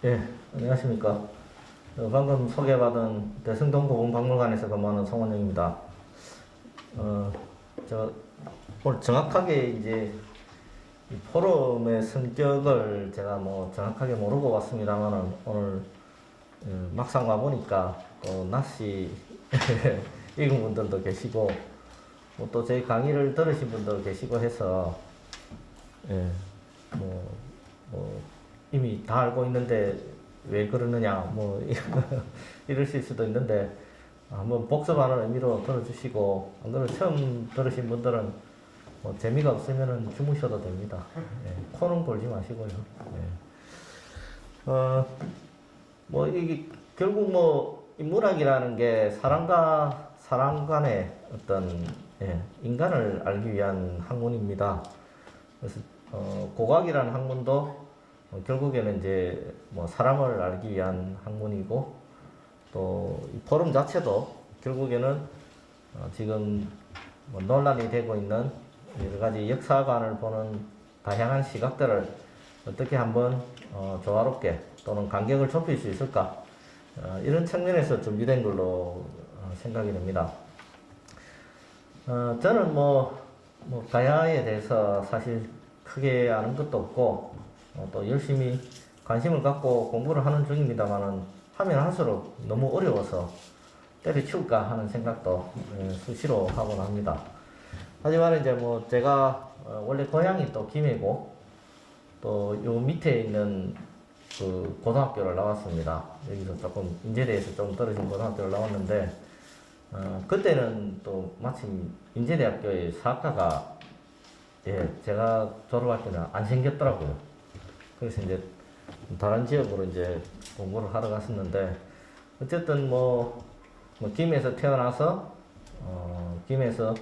예, 안녕하십니까. 방금 소개받은 대승동 고궁박물관에서 근무하는 송원영입니다. 어, 저, 오늘 정확하게 이제 이 포럼의 성격을 제가 뭐 정확하게 모르고 왔습니다만은 오늘 막상 와보니까 또 낯이 익은 분들도 계시고 뭐또 저희 강의를 들으신 분도 계시고 해서 예, 뭐, 뭐 이미 다 알고 있는데 왜 그러느냐 뭐 이러실 수도 있는데 한번 복습하는 의미로 들어주시고 안 그러면 처음 들으신 분들은 뭐 재미가 없으면은 주무셔도 됩니다. 예, 코는 골지 마시고요. 예. 뭐 이게 결국 뭐 인문학이라는 게 사람과 사람 간의 어떤 인간을 알기 위한 학문입니다. 그래서 고각이라는 학문도 결국에는 이제 뭐 사람을 알기 위한 학문이고 또 이 포럼 자체도 결국에는 지금 뭐 논란이 되고 있는 여러 가지 역사관을 보는 다양한 시각들을 어떻게 한번 조화롭게 또는 간격을 좁힐 수 있을까 이런 측면에서 준비된 걸로 생각이 됩니다. 저는 뭐 가야에 대해서 사실 크게 아는 것도 없고 또 열심히 관심을 갖고 공부를 하는 중입니다만은 하면 할수록 너무 어려워서 때려치울까 하는 생각도 수시로 하곤 합니다. 하지만 이제 뭐 제가 원래 고향이 또 김해고 또 요 밑에 있는 그 고등학교를 나왔습니다. 여기서 조금 인제대에서 좀 떨어진 고등학교를 나왔는데 그때는 또 마침 인제대학교의 사학과가 제가 졸업할 때는 안 생겼더라고요. 그래서 이제 다른 지역으로 이제 공부를 하러 갔었는데 어쨌든 뭐 김에서 태어나서 김에서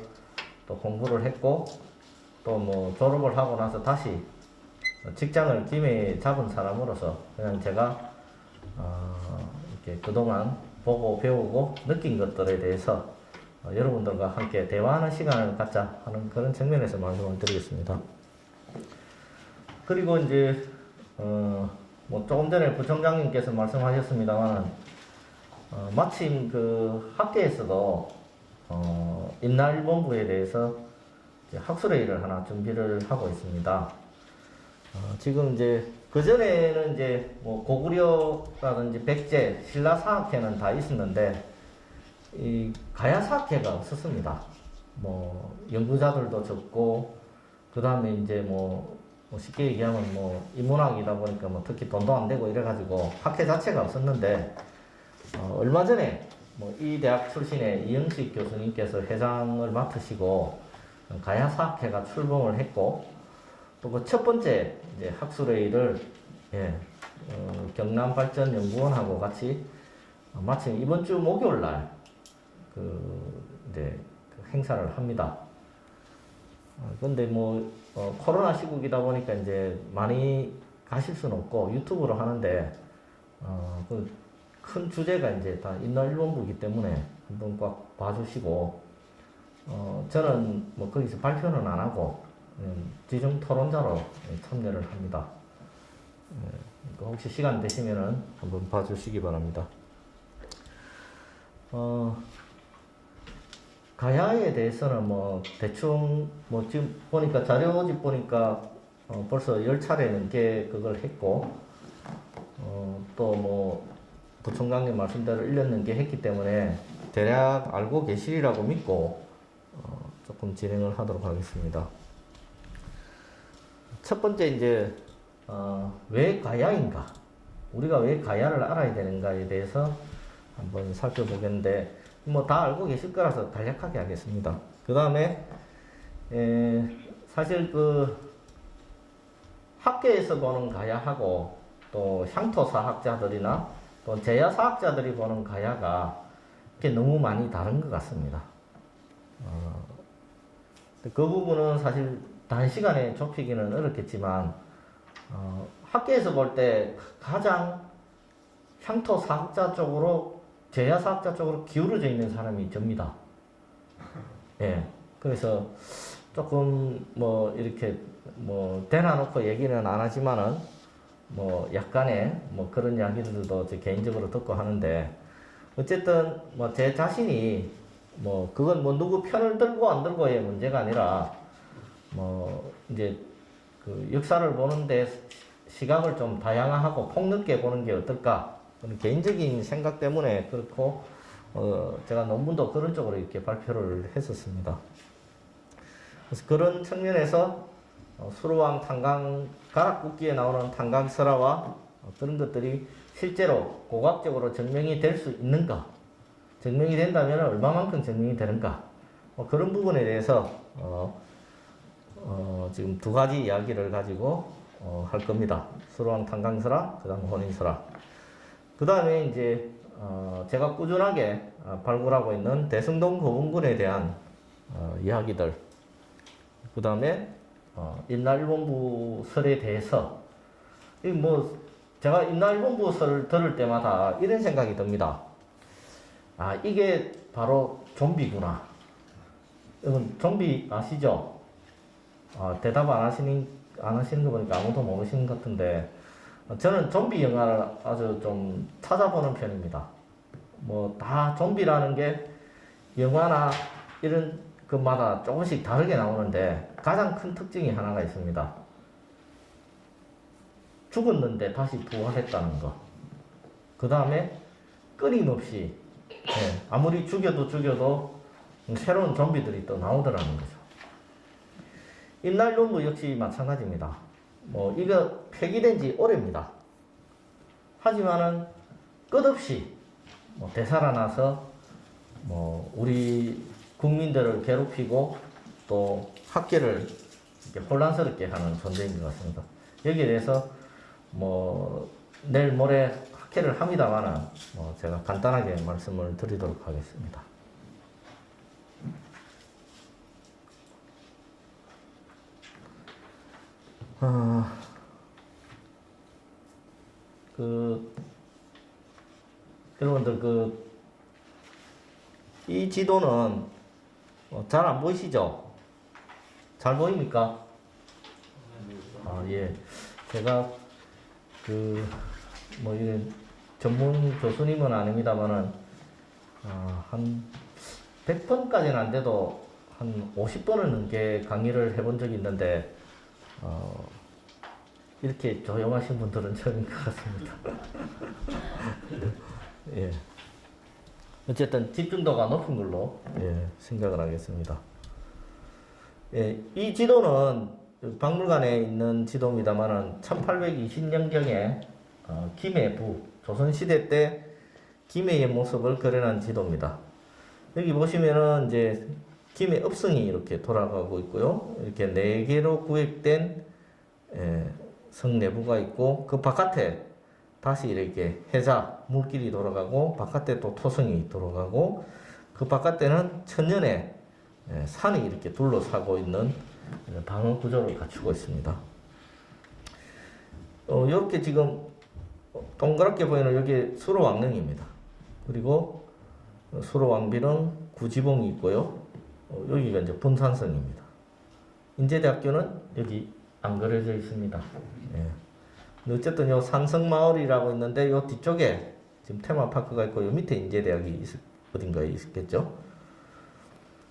또 공부를 했고 또 뭐 졸업을 하고 나서 다시 직장을 김에 잡은 사람으로서 그냥 제가 이렇게 그동안 보고 배우고 느낀 것들에 대해서 여러분들과 함께 대화하는 시간을 갖자 하는 그런 측면에서 말씀을 드리겠습니다. 그리고 이제 뭐 조금 전에 부총장님께서 말씀하셨습니다만 마침 그 학계에서도 인나일본부에 대해서 이제 학술회의를 하나 준비를 하고 있습니다. 지금 이제 그 전에는 이제 뭐 고구려라든지 백제, 신라사학회는 다 있었는데 이 가야사학회가 없었습니다. 뭐 연구자들도 적고 그 다음에 이제 뭐 쉽게 얘기하면 뭐 인문학이다 보니까 뭐 특히 돈도 안 되고 이래가지고 학회 자체가 없었는데 얼마 전에 뭐 이 대학 출신의 이영식 교수님께서 회장을 맡으시고 가야사학회가 출범을 했고 또 그 첫 번째 이제 학술회의를 경남발전연구원하고 같이 마침 이번 주 목요일 날 이제 그 행사를 합니다. 근데 뭐 코로나 시국이다 보니까 이제 많이 가실 수는 없고 유튜브로 하는데 그 큰 주제가 이제 다 인나일본부이기 때문에 한번 꼭 봐주시고 저는 뭐 거기서 발표는 안 하고 지중 토론자로 참여를 합니다. 혹시 시간 되시면은 한번 봐주시기 바랍니다. 가야에 대해서는 뭐 대충 뭐 지금 보니까 자료집 보니까 벌써 10차례 넘게 그걸 했고 또 뭐 부총장님 말씀대로 1년 넘게 했기 때문에 대략 알고 계시리라고 믿고 조금 진행을 하도록 하겠습니다. 첫 번째 이제 왜 가야인가? 우리가 왜 가야를 알아야 되는가에 대해서 한번 살펴보겠는데 뭐 다 알고 계실 거라서 간략하게 하겠습니다. 그 다음에 사실 그 학계에서 보는 가야하고 또 향토사학자들이나 또 제야사학자들이 보는 가야가 이렇게 너무 많이 다른 것 같습니다. 그 부분은 사실 단시간에 좁히기는 어렵겠지만 학계에서 볼 때 가장 향토사학자 쪽으로 제야사학자 쪽으로 기울어져 있는 사람이 접니다. 그래서 조금 뭐 이렇게 뭐 대놔놓고 얘기는 안 하지만은 뭐 약간의 뭐 그런 이야기들도 제 개인적으로 듣고 하는데 어쨌든 뭐 제 자신이 뭐 그건 뭐 누구 편을 들고 안 들고의 문제가 아니라 뭐 이제 그 역사를 보는데 시각을 좀 다양화하고 폭넓게 보는 게 어떨까 그런 개인적인 생각 때문에 그렇고 제가 논문도 그런 쪽으로 이렇게 발표를 했었습니다. 그래서 그런 측면에서 수로왕 탄광 가락국기에 나오는 탄광설화와 그런 것들이 실제로 고각적으로 증명이 될 수 있는가, 증명이 된다면 얼마만큼 증명이 되는가, 그런 부분에 대해서 지금 두 가지 이야기를 가지고 할 겁니다. 수로왕 탄광설화, 그다음 혼인설화. 그 다음에 이제 제가 꾸준하게 발굴하고 있는 대성동 거분군에 대한 이야기들. 그 다음에 임나일본부 설에 대해서 뭐 제가 임나일본부 설을 들을 때마다 이런 생각이 듭니다. 아, 이게 바로 좀비구나. 여러분 좀비 아시죠? 대답 안 하시는 거 보니까 아무도 모르시는 것 같은데 저는 좀비 영화를 아주 좀 찾아보는 편입니다. 뭐 다 좀비라는 게 영화나 이런 것마다 조금씩 다르게 나오는데 가장 큰 특징이 하나가 있습니다. 죽었는데 다시 부활했다는 거. 그 다음에 끊임없이 아무리 죽여도 새로운 좀비들이 또 나오더라는 거죠. 임나일본부 역시 마찬가지입니다. 뭐 이거 폐기된 지 오래입니다. 하지만은 끝없이 뭐 되살아나서 뭐 우리 국민들을 괴롭히고 또 학계를 이렇게 혼란스럽게 하는 존재인 것 같습니다. 여기에 대해서 뭐 내일 모레 학회를 합니다만은 뭐 제가 간단하게 말씀을 드리도록 하겠습니다. 여러분들 이 지도는 잘 안 보이시죠? 잘 보입니까? 예. 제가 뭐 이런 전문 교수님은 아닙니다만은 한 100번까지는 안 돼도 한 50번은 넘게 강의를 해본 적이 있는데 이렇게 조용하신 분들은 처음인 것 같습니다. 예. 어쨌든 집중도가 높은 걸로 생각을 하겠습니다. 예, 이 지도는 박물관에 있는 지도입니다만은 1820년경에 김해부 조선시대 때 김해의 모습을 그려낸 지도입니다. 여기 보시면은 이제 김해 읍성이 이렇게 돌아가고 있고요. 이렇게 4개로 구획된 성 내부가 있고 그 바깥에 다시 이렇게 해자 물길이 돌아가고 바깥에 또 토성이 돌아가고 그 바깥에는 천년의 산이 이렇게 둘러싸고 있는 방어 구조를 갖추고 있습니다. 이렇게 지금 동그랗게 보이는 여기 수로왕릉입니다. 그리고 수로왕비릉 구지봉이 있고요. 여기가 이제 분산성입니다. 인제대학교는 여기 안 그려져 있습니다. 어쨌든 요 산성마을이라고 있는데 요 뒤쪽에 지금 테마파크가 있고 요 밑에 인제대학이 어딘가에 있겠죠.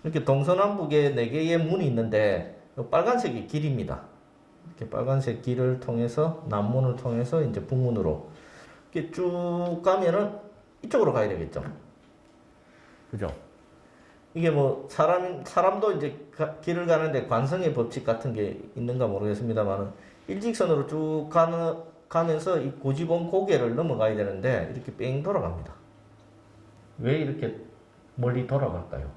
이렇게 동서남북에 4개의 문이 있는데 요 빨간색이 길입니다. 이렇게 빨간색 길을 통해서 남문을 통해서 이제 북문으로 이렇게 쭉 가면은 이쪽으로 가야 되겠죠. 그죠? 이게 뭐 사람도 이제 길을 가는데 관성의 법칙 같은 게 있는가 모르겠습니다만은 일직선으로 쭉 가면서 이 고지봉 고개를 넘어가야 되는데 이렇게 뺑 돌아갑니다. 왜 이렇게 멀리 돌아갈까요?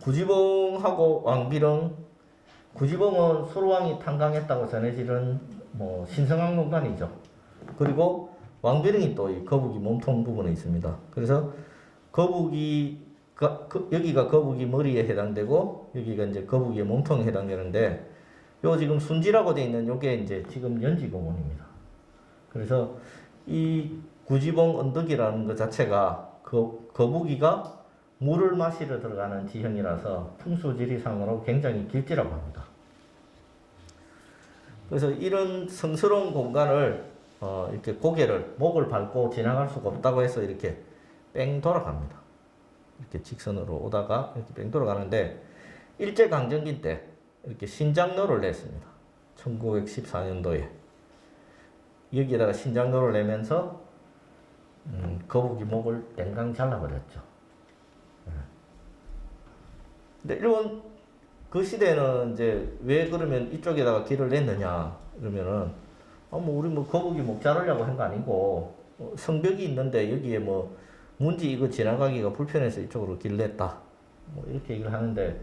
구지봉하고 왕비릉, 구지봉은 수로왕이 탄광했다고 전해지는 뭐 신성학문관이죠. 그리고 왕비릉이 또 이 거북이 몸통 부분에 있습니다. 그래서 여기가 거북이 머리에 해당되고 여기가 이제 거북이의 몸통에 해당되는데 요 지금 순지라고 되어 있는 요게 이제 지금 연지공원입니다. 그래서 이 구지봉 언덕이라는 것 자체가 거북이가 물을 마시러 들어가는 지형이라서 풍수지리상으로 굉장히 길지라고 합니다. 그래서 이런 성스러운 공간을 이렇게 목을 밟고 지나갈 수가 없다고 해서 이렇게 뺑 돌아갑니다. 이렇게 직선으로 오다가 이렇게 뺑 돌아가는데 일제강점기 때 이렇게 신장로를 냈습니다. 1914년도에 여기에다가 신장로를 내면서 거북이 목을 땡강 잘라버렸죠. 근데 일본 그 시대는 이제 왜 그러면 이쪽에다가 길을 냈느냐 그러면은 우리 거북이 목 자르려고 한 거 아니고 성벽이 있는데 여기에 문지 이거 지나가기가 불편해서 이쪽으로 길 냈다 이렇게 얘기를 하는데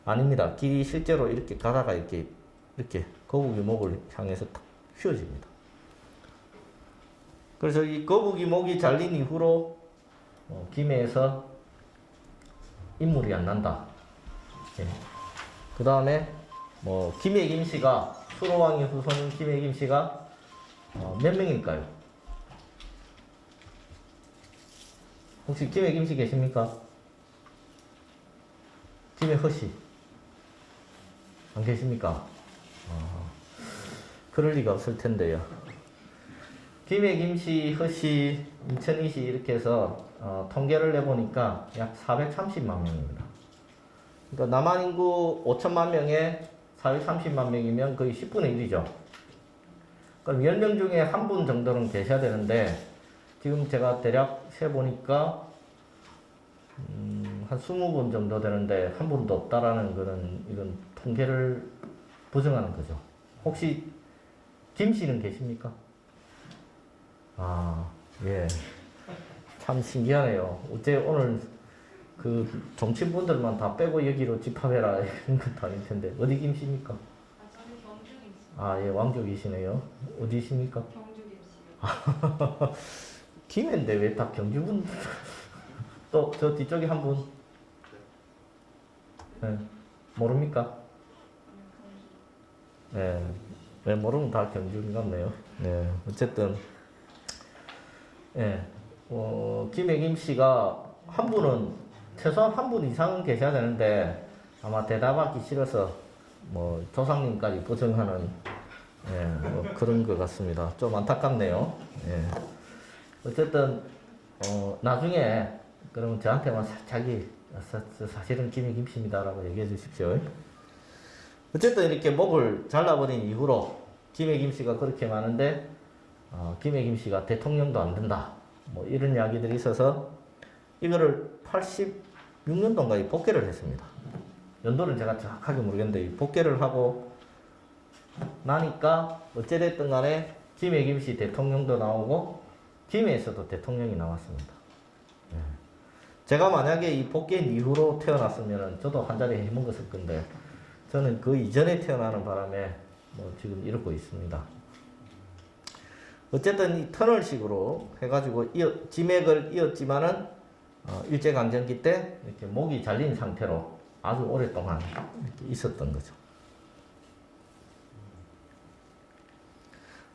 아닙니다. 길이 실제로 이렇게 가다가 이렇게 거북이 목을 향해서 탁 휘어집니다. 그래서 이 거북이 목이 잘린 이후로 김해에서 인물이 안 난다. 예. 그 다음에 김해 김씨가 수로왕의 후손인 김해 김씨가 몇 명일까요? 혹시 김해 김씨 계십니까? 김해 허씨 안 계십니까? 그럴 리가 없을 텐데요. 김해 김씨, 허씨, 인천이씨 이렇게 해서 통계를 내보니까 약 430만 명입니다. 그러니까 남한 인구 5천만 명에 430만 명이면 거의 10분의 1이죠. 그럼 10명 중에 한 분 정도는 계셔야 되는데 지금 제가 대략 세보니까 한 20분 정도 되는데 한 분도 없다라는 거는 이건 통계를 부정하는 거죠. 혹시 김씨는 계십니까? 예. 참 신기하네요. 어째 오늘 그 정치인분들만 다 빼고 여기로 집합해라 이런 것도 아닐 텐데 어디 김씨입니까? 저는 경주 김씨. 예, 왕족이시네요. 어디십니까? 경주 김씨요. 김해인데 왜 다 경주분? 또 저 뒤쪽에 한 분. 네. 모릅니까? 네. 네, 모르면 다 경주인 같네요. 네. 어쨌든 예. 김해 김씨가 한 분은 최소한 한 분 이상은 계셔야 되는데 아마 대답하기 싫어서 조상님까지 보정하는 그런 것 같습니다. 좀 안타깝네요. 예. 어쨌든 나중에 그러면 저한테만 자기 사실은 김해 김씨입니다라고 얘기해 주십시오. 어쨌든 이렇게 목을 잘라버린 이후로 김해 김씨가 그렇게 많은데 김해 김씨가 대통령도 안 된다. 이런 이야기들이 있어서 이거를 86년도인가 복귀를 했습니다. 연도는 제가 정확하게 모르겠는데 복귀를 하고 나니까 어찌됐든 간에 김해 김씨 대통령도 나오고 김해에서도 대통령이 나왔습니다. 제가 만약에 이 복귀 이후로 태어났으면 저도 한 자리 해먹었을 건데 저는 그 이전에 태어나는 바람에 지금 이러고 있습니다. 어쨌든 이 터널식으로 해가지고 지맥을 이었지만은 일제강점기 때 이렇게 목이 잘린 상태로 아주 오랫동안 이렇게 있었던 거죠.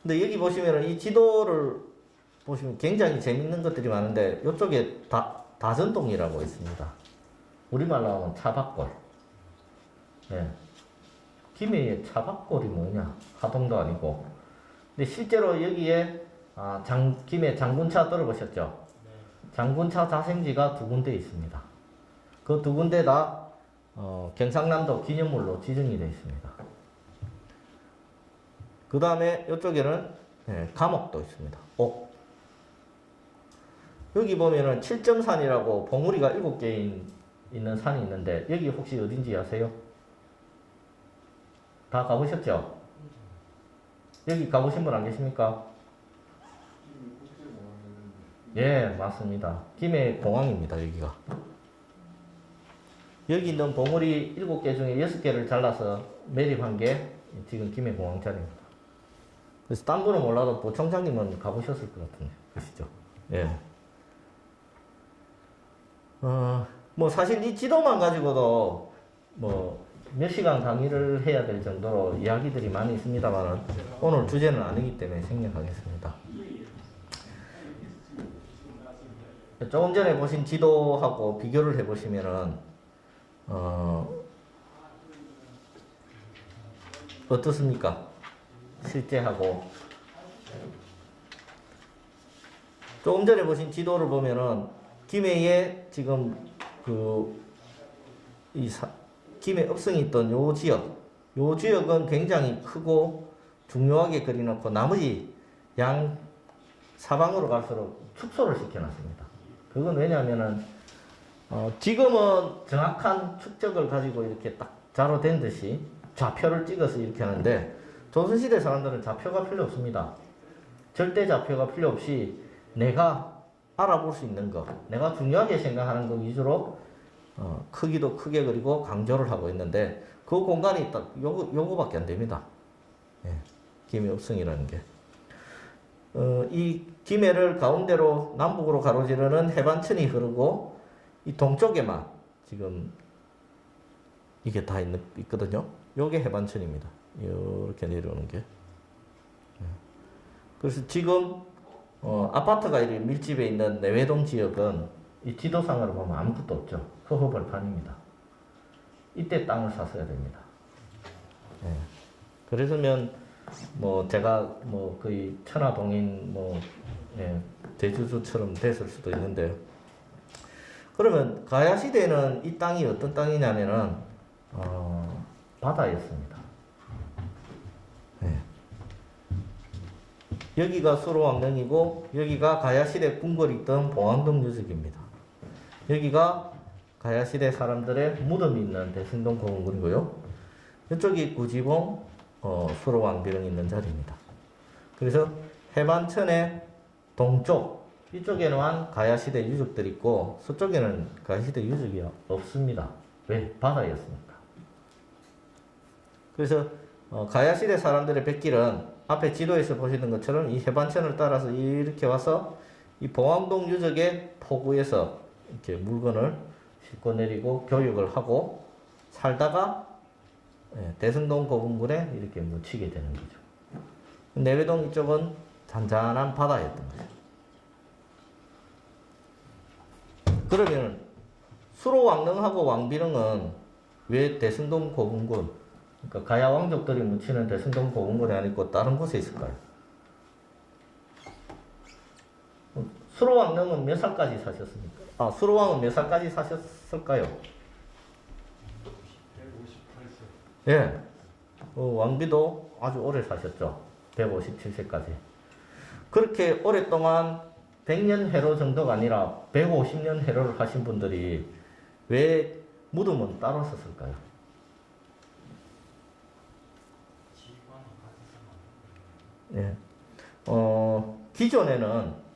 근데 여기 보시면은 이 지도를 보시면 굉장히 재밌는 것들이 많은데 이쪽에 다전동이라고 있습니다. 우리말로 하면 차박골. 예. 김해의 차박골이 뭐냐? 하동도 아니고. 근데 실제로 여기에 김해 장군차 들어보셨죠? 장군차 자생지가 2군데 있습니다. 그 2군데 다 경상남도 기념물로 지정이 되어 있습니다. 그 다음에 이쪽에는 감옥도 있습니다. 옥. 여기 보면은 7점산이라고 봉우리가 7개 있는 산이 있는데 여기 혹시 어딘지 아세요? 다 가보셨죠? 여기 가보신 분 안 계십니까? 예, 맞습니다. 김해 공항입니다, 여기가. 여기 있는 봉우리 7개 중에 6개를 잘라서 매립한 게 지금 김해 공항站입니다. 그래서 딴 분은 몰라도 보청장님은 가보셨을 것 같은데, 그시죠? 예. 사실 이 지도만 가지고도 몇 시간 강의를 해야 될 정도로 이야기들이 많이 있습니다만 오늘 주제는 아니기 때문에 생략하겠습니다. 조금 전에 보신 지도하고 비교를 해보시면은 어떻습니까? 실제하고 조금 전에 보신 지도를 보면은 김해에 지금 김해 읍성이 있던 요 지역은 굉장히 크고 중요하게 그려놓고 나머지 양 사방으로 갈수록 축소를 시켜놨습니다. 그건 왜냐하면은 지금은 정확한 축적을 가지고 이렇게 딱 자로된 듯이 좌표를 찍어서 이렇게 하는데 조선시대 사람들은 좌표가 필요 없습니다. 절대 좌표가 필요 없이 내가 알아볼 수 있는 거, 내가 중요하게 생각하는 거 위주로 크기도 크게 그리고 강조를 하고 있는데 그 공간이 딱 요거밖에 안 됩니다. 예, 김해 읍성이라는 게. 이 김해를 가운데로 남북으로 가로지르는 해반천이 흐르고 이 동쪽에만 지금 이게 다 있거든요. 요게 해반천입니다. 이렇게 내려오는 게. 그래서 지금 아파트가 이렇게 밀집해 있는 내외동 지역은 이 지도상으로 보면 아무것도 없죠. 허허벌판입니다. 이때 땅을 샀어야 됩니다. 예. 그래서면 뭐 제가 뭐 거의 천하동인 대주주처럼 됐을 수도 있는데 그러면 가야 시대는 이 땅이 어떤 땅이냐면은 바다였습니다. 예. 여기가 수로왕릉이고 여기가 가야시대 궁궐이 있던 봉황동 유적입니다. 여기가 가야시대 사람들의 무덤이 있는 대승동 고궁굴이고요. 이쪽이 구지봉 수로왕비릉이 있는 자리입니다. 그래서 해반천의 동쪽 이쪽에는 가야시대 유적들이 있고 서쪽에는 가야시대 유적이 없습니다. 왜? 바다였으니까. 그래서 가야시대 사람들의 뱃길은 앞에 지도에서 보시는 것처럼 이 해반천을 따라서 이렇게 와서 이 봉황동 유적의 포구에서 이렇게 물건을 싣고 내리고 교육을 하고 살다가 대승동 고궁굴에 이렇게 묻히게 되는 거죠. 내외동 이쪽은 잔잔한 바다였던 거죠. 그러면 수로왕릉하고 왕비릉은 왜 대승동 고궁굴, 그러니까 가야 왕족들이 묻히는 대승동 고궁굴이 아니고 다른 곳에 있을까요? 수로왕릉은 몇 살까지 사셨습니까? 수로왕은 몇 살까지 사셨을까요? 158세. 예. 왕비도 아주 오래 사셨죠. 157세까지. 그렇게 오랫동안 100년 해로 정도가 아니라 150년 해로를 하신 분들이 왜 무덤은 따로 썼을까요? 예. 기존에는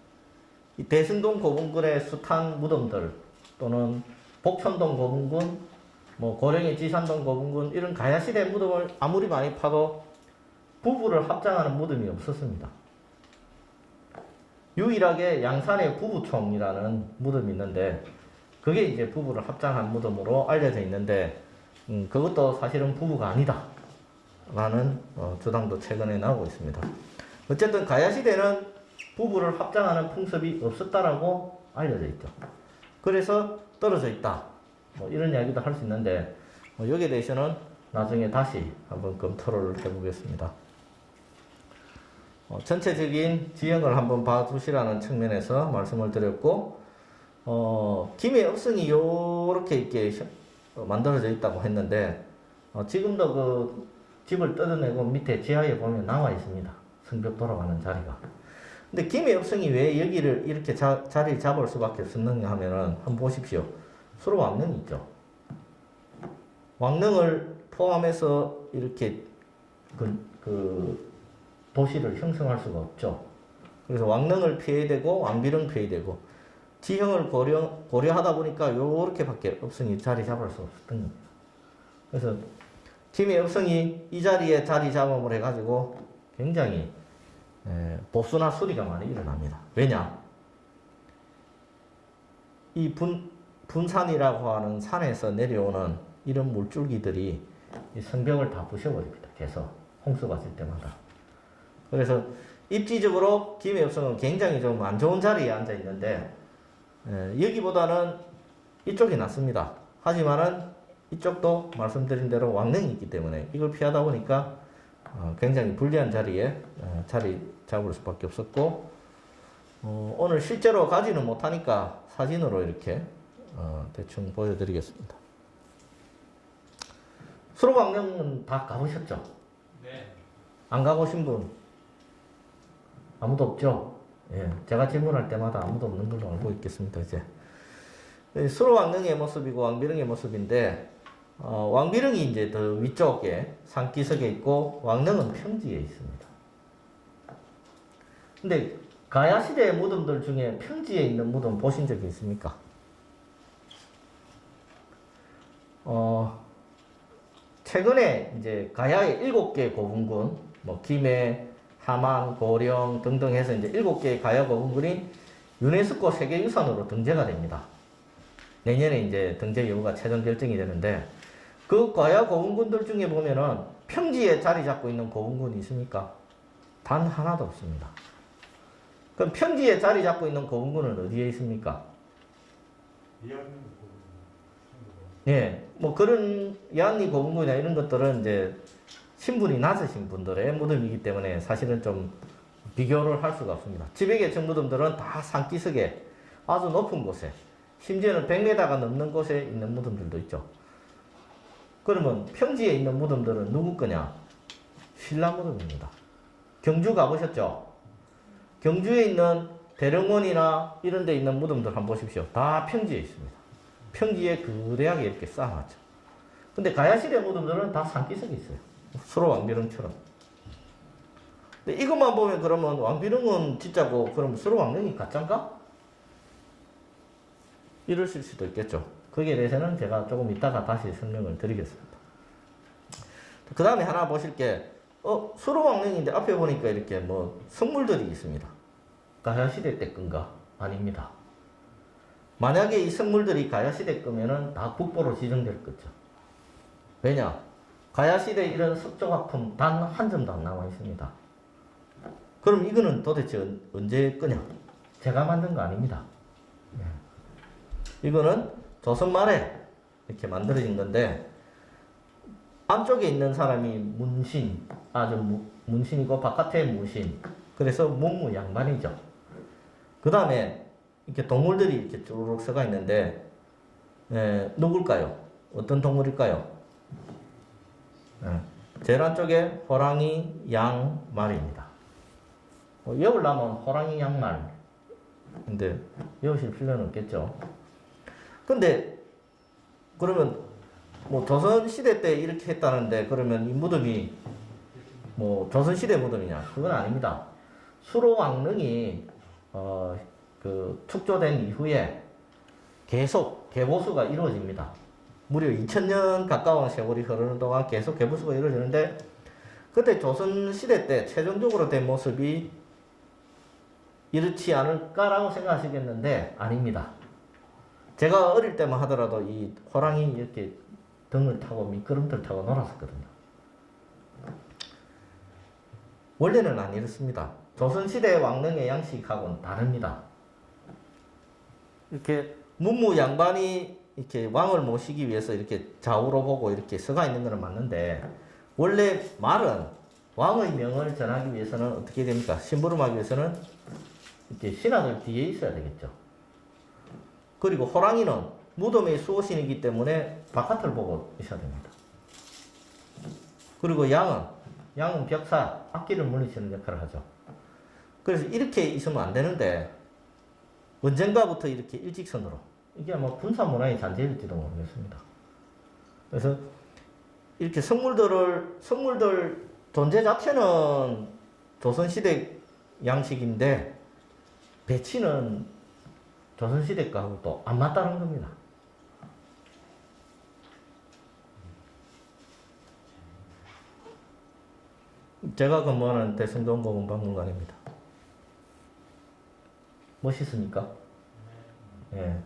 이 대승동 고궁굴의 숱한 무덤들 또는 복천동 고궁군, 고령의 지산동 고궁군 이런 가야시대 무덤을 아무리 많이 파도 부부를 합장하는 무덤이 없었습니다. 유일하게 양산의 부부총이라는 무덤이 있는데 그게 이제 부부를 합장한 무덤으로 알려져 있는데 그것도 사실은 부부가 아니다 라는 주장도 최근에 나오고 있습니다. 어쨌든 가야시대는 부부를 합장하는 풍습이 없었다라고 알려져 있죠. 그래서 떨어져 있다 이런 이야기도 할 수 있는데 여기에 대해서는 나중에 다시 한번 검토를 해보겠습니다. 전체적인 지형을 한번 봐두시라는 측면에서 말씀을 드렸고 김해 읍성이 요렇게 이렇게 만들어져 있다고 했는데 지금도 그 집을 뜯어내고 밑에 지하에 보면 나와 있습니다. 성벽 돌아가는 자리가. 근데 김해 읍성이 왜 여기를 이렇게 자리 잡을 수밖에 없었느냐 하면은 한번 보십시오. 수로 왕릉이 있죠. 왕릉을 포함해서 이렇게 그 도시를 형성할 수가 없죠. 그래서 왕릉을 피해야 되고 왕비릉 피해야 되고 지형을 고려하다 보니까 요렇게밖에 읍성이 자리 잡을 수 없었던 겁니다. 그래서 김해 읍성이 이 자리에 자리 잡음을 해가지고 굉장히 보수나 수리가 많이 일어납니다. 왜냐? 이 분산이라고 하는 산에서 내려오는 이런 물줄기들이 이 성벽을 다 부셔버립니다. 계속 홍수가 질 때마다. 그래서 입지적으로 김해 읍성은 굉장히 좀 안 좋은 자리에 앉아 있는데 여기보다는 이쪽이 낫습니다. 하지만은 이쪽도 말씀드린 대로 왕릉이 있기 때문에 이걸 피하다 보니까 굉장히 불리한 자리에 자리 잡을 수밖에 없었고, 오늘 실제로 가지는 못하니까 사진으로 이렇게 대충 보여드리겠습니다. 수로왕릉은 다 가보셨죠? 네. 안 가보신 분 아무도 없죠? 예, 제가 질문할 때마다 아무도 없는 걸로 알고 있겠습니다. 이제 수로왕릉의 모습이고 왕비릉의 모습인데, 왕비릉이 이제 더 위쪽에 산기슭에 있고 왕릉은 평지에 있습니다. 근데 가야 시대의 무덤들 중에 평지에 있는 무덤 보신 적이 있습니까? 최근에 이제 가야의 7개 고분군, 뭐 김해, 함안, 고령 등등 해서 이제 7개의 가야 고분군이 유네스코 세계유산으로 등재가 됩니다. 내년에 이제 등재 여부가 최종 결정이 되는데, 그 가야 고분군들 중에 보면은 평지에 자리 잡고 있는 고분군이 있습니까? 단 하나도 없습니다. 그럼 평지에 자리 잡고 있는 고분군은 어디에 있습니까? 예, 뭐 그런 야안리 고분군이나 이런 것들은 이제 신분이 낮으신 분들의 무덤이기 때문에 사실은 좀 비교를 할 수가 없습니다. 지배계층 무덤들은 다 산기슭에 아주 높은 곳에, 심지어는 100m가 넘는 곳에 있는 무덤들도 있죠. 그러면 평지에 있는 무덤들은 누구 거냐? 신라 무덤입니다. 경주 가보셨죠? 경주에 있는 대릉원이나 이런 데 있는 무덤들 한번 보십시오. 다 평지에 있습니다. 평지에 그대하게 이렇게 쌓아놨죠. 근데 가야시대 무덤들은 다 산기슭에 있어요. 수로 왕비릉처럼. 근데 이것만 보면 그러면 왕비릉은 진짜고, 그럼 수로 왕릉이 가짜인가? 이러실 수도 있겠죠. 거기에 대해서는 제가 조금 이따가 다시 설명을 드리겠습니다. 그 다음에 하나 보실 게, 수로 왕릉인데 앞에 보니까 이렇게 뭐 성물들이 있습니다. 가야시대 때 건가? 아닙니다. 만약에 이 성물들이 가야시대 거면은 다 국보로 지정될 거죠. 왜냐? 가야시대 이런 석조각품 단 한 점도 안 나와 있습니다. 그럼 이거는 도대체 언제 거냐? 제가 만든 거 아닙니다. 이거는 조선 말에 이렇게 만들어진 건데, 안쪽에 있는 사람이 문신, 문신이고 바깥에 무신. 그래서 문무양반이죠. 그 다음에 이렇게 동물들이 이렇게 쭈르륵 서가 있는데, 누굴까요? 어떤 동물일까요? 제일 안쪽에 호랑이, 양, 말입니다. 외우려면 호랑이, 양, 말. 근데 외우실 필요는 없겠죠. 근데 그러면 뭐 조선 시대 때 이렇게 했다는데, 그러면 이 무덤이 뭐 조선 시대 무덤이냐? 그건 아닙니다. 수로 왕릉이 그 축조된 이후에 계속 개보수가 이루어집니다. 무려 2000년 가까운 세월이 흐르는 동안 계속 개보수가 이루어지는데, 그때 조선 시대 때 최종적으로 된 모습이 이렇지 않을까라고 생각하시겠는데 아닙니다. 제가 어릴 때만 하더라도 이 호랑이 이렇게 등을 타고 미끄럼틀 타고 놀았었거든요. 원래는 안 이렇습니다. 조선시대 왕릉의 양식하고는 다릅니다. 이렇게 문무 양반이 이렇게 왕을 모시기 위해서 이렇게 좌우로 보고 이렇게 서가 있는 것은 맞는데, 원래 말은 왕의 명을 전하기 위해서는 어떻게 됩니까? 심부름하기 위해서는 이렇게 신하들 뒤에 있어야 되겠죠. 그리고 호랑이는 무덤의 수호신이기 때문에 바깥을 보고 있어야 됩니다. 그리고 양은 벽사, 악기를 물리치는 역할을 하죠. 그래서 이렇게 있으면 안 되는데, 언젠가부터 이렇게 일직선으로, 이게 뭐 군사 문화의 잔재일지도 모르겠습니다. 그래서 이렇게 성물들 존재 자체는 조선시대 양식인데, 배치는 조선시대 거하고 또 안 맞다는 겁니다. 제가 근무하는 대성동보건박물관입니다. 멋있습니까? 예.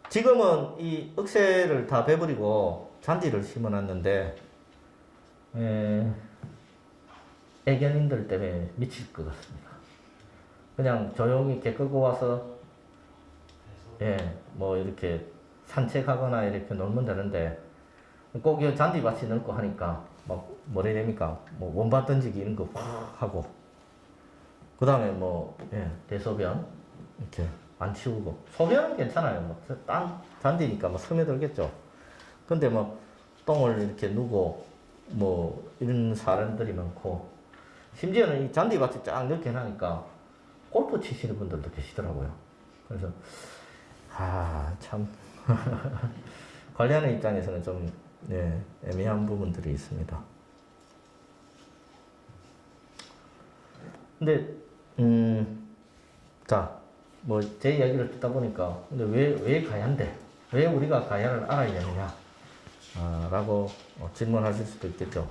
지금은 이 억새를 다 베버리고 잔디를 심어놨는데, 애견인들 때문에 미칠 것 같습니다. 그냥 조용히 개 끌고 와서 뭐 이렇게 산책하거나 이렇게 놀면 되는데 꼭 이 잔디밭이 넓고 하니까 막 뭐래 됩니까? 뭐 원반 던지기 이런 거 팍 하고 그 다음에 뭐 대소변 이렇게 안 치우고 소변은 괜찮아요. 뭐딴 잔디니까 뭐 스며들겠죠. 근데 뭐 똥을 이렇게 누고 뭐 이런 사람들이 많고 심지어는 이 잔디밭이 쫙 넓게 해놓으니까 골프 치시는 분들도 계시더라고요. 그래서 참 관리하는 입장에서는 좀 애매한 부분들이 있습니다. 근데 자, 뭐 제 이야기를 듣다 보니까 근데 왜 가야인데 왜 우리가 가야를 알아야 되느냐 라고 질문하실 수도 있겠죠.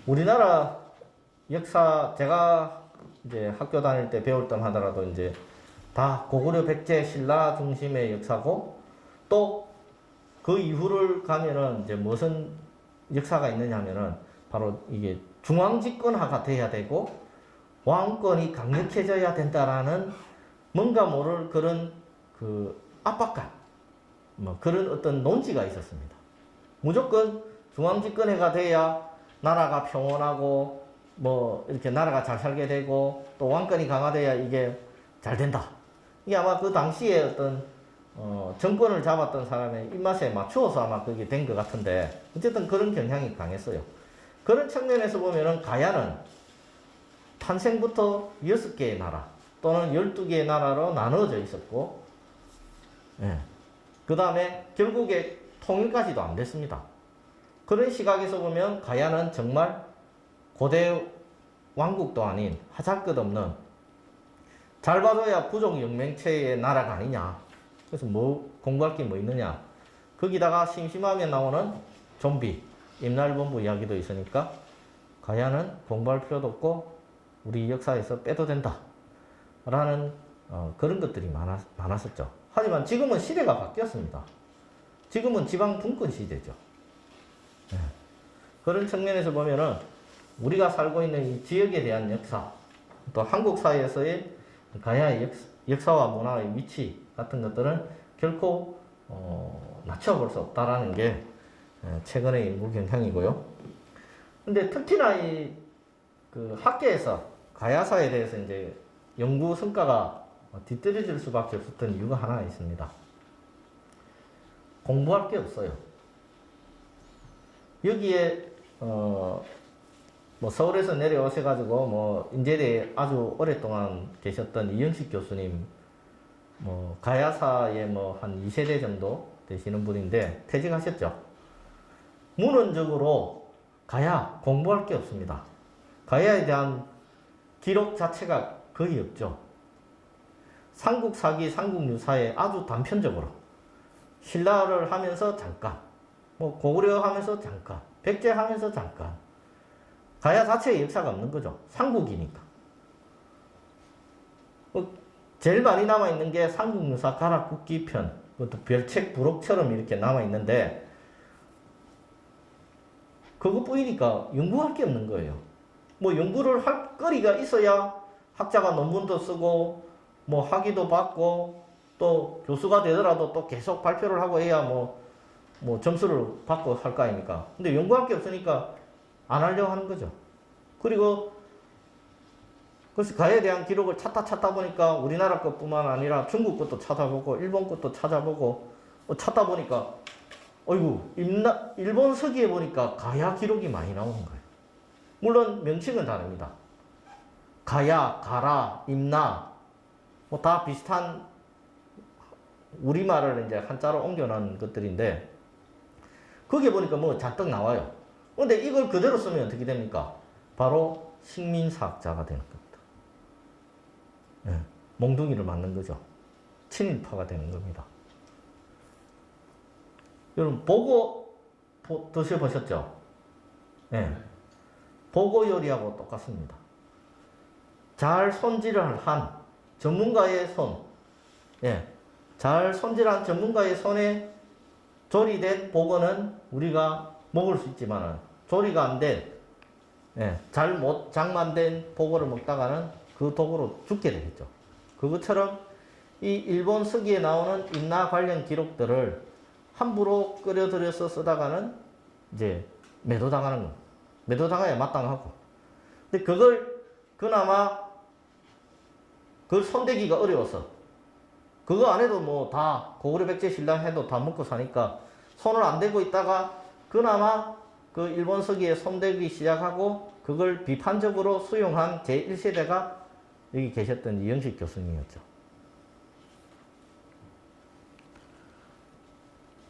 우리나라 역사 제가 이제 학교 다닐 때 배울 때 하더라도 이제 다 고구려 백제 신라 중심의 역사고 또 그 이후를 가면은 이제 무슨 역사가 있느냐면은 바로 이게 중앙집권화가 돼야 되고 왕권이 강력해져야 된다라는 뭔가 모를 그런 그 압박감 뭐 그런 어떤 논지가 있었습니다. 무조건 중앙집권회가 돼야 나라가 평온하고 뭐 이렇게 나라가 잘 살게 되고 또 왕권이 강화돼야 이게 잘 된다. 이게 아마 그 당시에 어떤 정권을 잡았던 사람의 입맛에 맞추어서 아마 그게 된 것 같은데 어쨌든 그런 경향이 강했어요. 그런 측면에서 보면은 가야는 탄생부터 6개의 나라 또는 12개의 나라로 나눠져 있었고 그 다음에 결국에 통일까지도 안 됐습니다. 그런 시각에서 보면 가야는 정말 고대 왕국도 아닌 하잘것없는 잘 봐줘야 부족 영맹체의 나라가 아니냐. 그래서 뭐 공부할 게 뭐 있느냐. 거기다가 심심하면 나오는 좀비, 임날본부 이야기도 있으니까 가야는 공부할 필요도 없고 우리 역사에서 빼도 된다. 라는 그런 것들이 많았었죠. 하지만 지금은 시대가 바뀌었습니다. 지금은 지방 분권 시대죠. 그런 측면에서 보면은 우리가 살고 있는 이 지역에 대한 역사, 또 한국 사회에서의 가야의 역사와 문화의 위치 같은 것들은 결코 낮춰볼 수 없다라는 게 최근의 연구 경향이고요. 근데 특히나 그 학계에서 가야사에 대해서 이제 연구 성과가 뒤떨어질 수밖에 없었던 이유가 하나 있습니다. 공부할 게 없어요. 여기에 뭐 서울에서 내려오셔가지고 뭐 인제대에 아주 오랫동안 계셨던 이영식 교수님 뭐 가야사의 뭐 한 2세대 정도 되시는 분인데 퇴직하셨죠. 문헌적으로 가야 공부할 게 없습니다. 가야에 대한 기록 자체가 거의 없죠. 삼국사기, 삼국유사에 아주 단편적으로 신라를 하면서 잠깐, 뭐 고구려 하면서 잠깐, 백제 하면서 잠깐. 가야 자체의 역사가 없는 거죠. 삼국이니까. 제일 많이 남아있는 게 삼국유사 가락국기 편, 그것도 별책 부록처럼 이렇게 남아있는데 그것뿐이니까 연구할 게 없는 거예요. 뭐 연구를 할 거리가 있어야 학자가 논문도 쓰고 뭐 학위도 받고 또 교수가 되더라도 또 계속 발표를 하고 해야 뭐 점수를 받고 할 거 아닙니까? 근데 연구할 게 없으니까 안 하려고 하는 거죠. 그리고 그래서 가야에 대한 기록을 찾다 보니까 우리나라 것뿐만 아니라 중국 것도 찾아보고 일본 것도 찾아보고 찾다 보니까 어이구 일본 서기에 보니까 가야 기록이 많이 나오는 거예요. 물론 명칭은 다릅니다. 가야, 가라, 임나 뭐 다 비슷한 우리말을 이제 한자로 옮겨놓은 것들인데 거기에 보니까 뭐 잔뜩 나와요. 근데 이걸 그대로 쓰면 어떻게 됩니까? 바로 식민사학자가 되는 겁니다. 몽둥이를 맞는 거죠. 친일파가 되는 겁니다. 여러분 보고 드셔보셨죠? 보고 요리하고 똑같습니다. 잘 손질을 한 전문가의 손, 잘 손질한 전문가의 손에 조리된 보고는 우리가 먹을 수 있지만 조리가 안 된, 잘 못 장만된 보고를 먹다가는 그 독으로 죽게 되겠죠. 그것처럼 이 일본 서기에 나오는 인나 관련 기록들을 함부로 끌어들여서 쓰다가는 이제 매도당하는 거. 매도당해야 마땅하고. 근데 그걸 그나마 그걸 손대기가 어려워서 그거 안 해도 뭐 다 고구려 백제 신라 해도 다 먹고 사니까 손을 안 대고 있다가 그나마 그 일본 서기에 손대기 시작하고 그걸 비판적으로 수용한 제1세대가 여기 계셨던 이영식 교수님이었죠.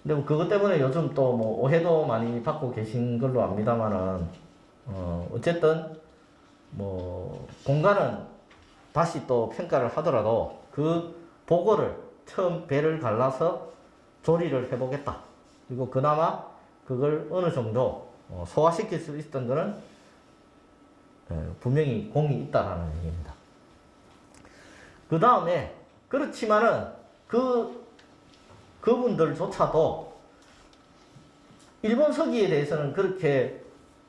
근데 뭐 그것 때문에 요즘 또 뭐 오해도 많이 받고 계신 걸로 압니다만은 어쨌든 뭐 공간은 다시 또 평가를 하더라도 그 보고를 처음 배를 갈라서 조리를 해보겠다. 그리고 그나마 그걸 어느 정도 소화시킬 수 있었던 거는 분명히 공이 있다라는 얘기입니다. 그 다음에 그렇지만은 그분들조차도 일본 서기에 대해서는 그렇게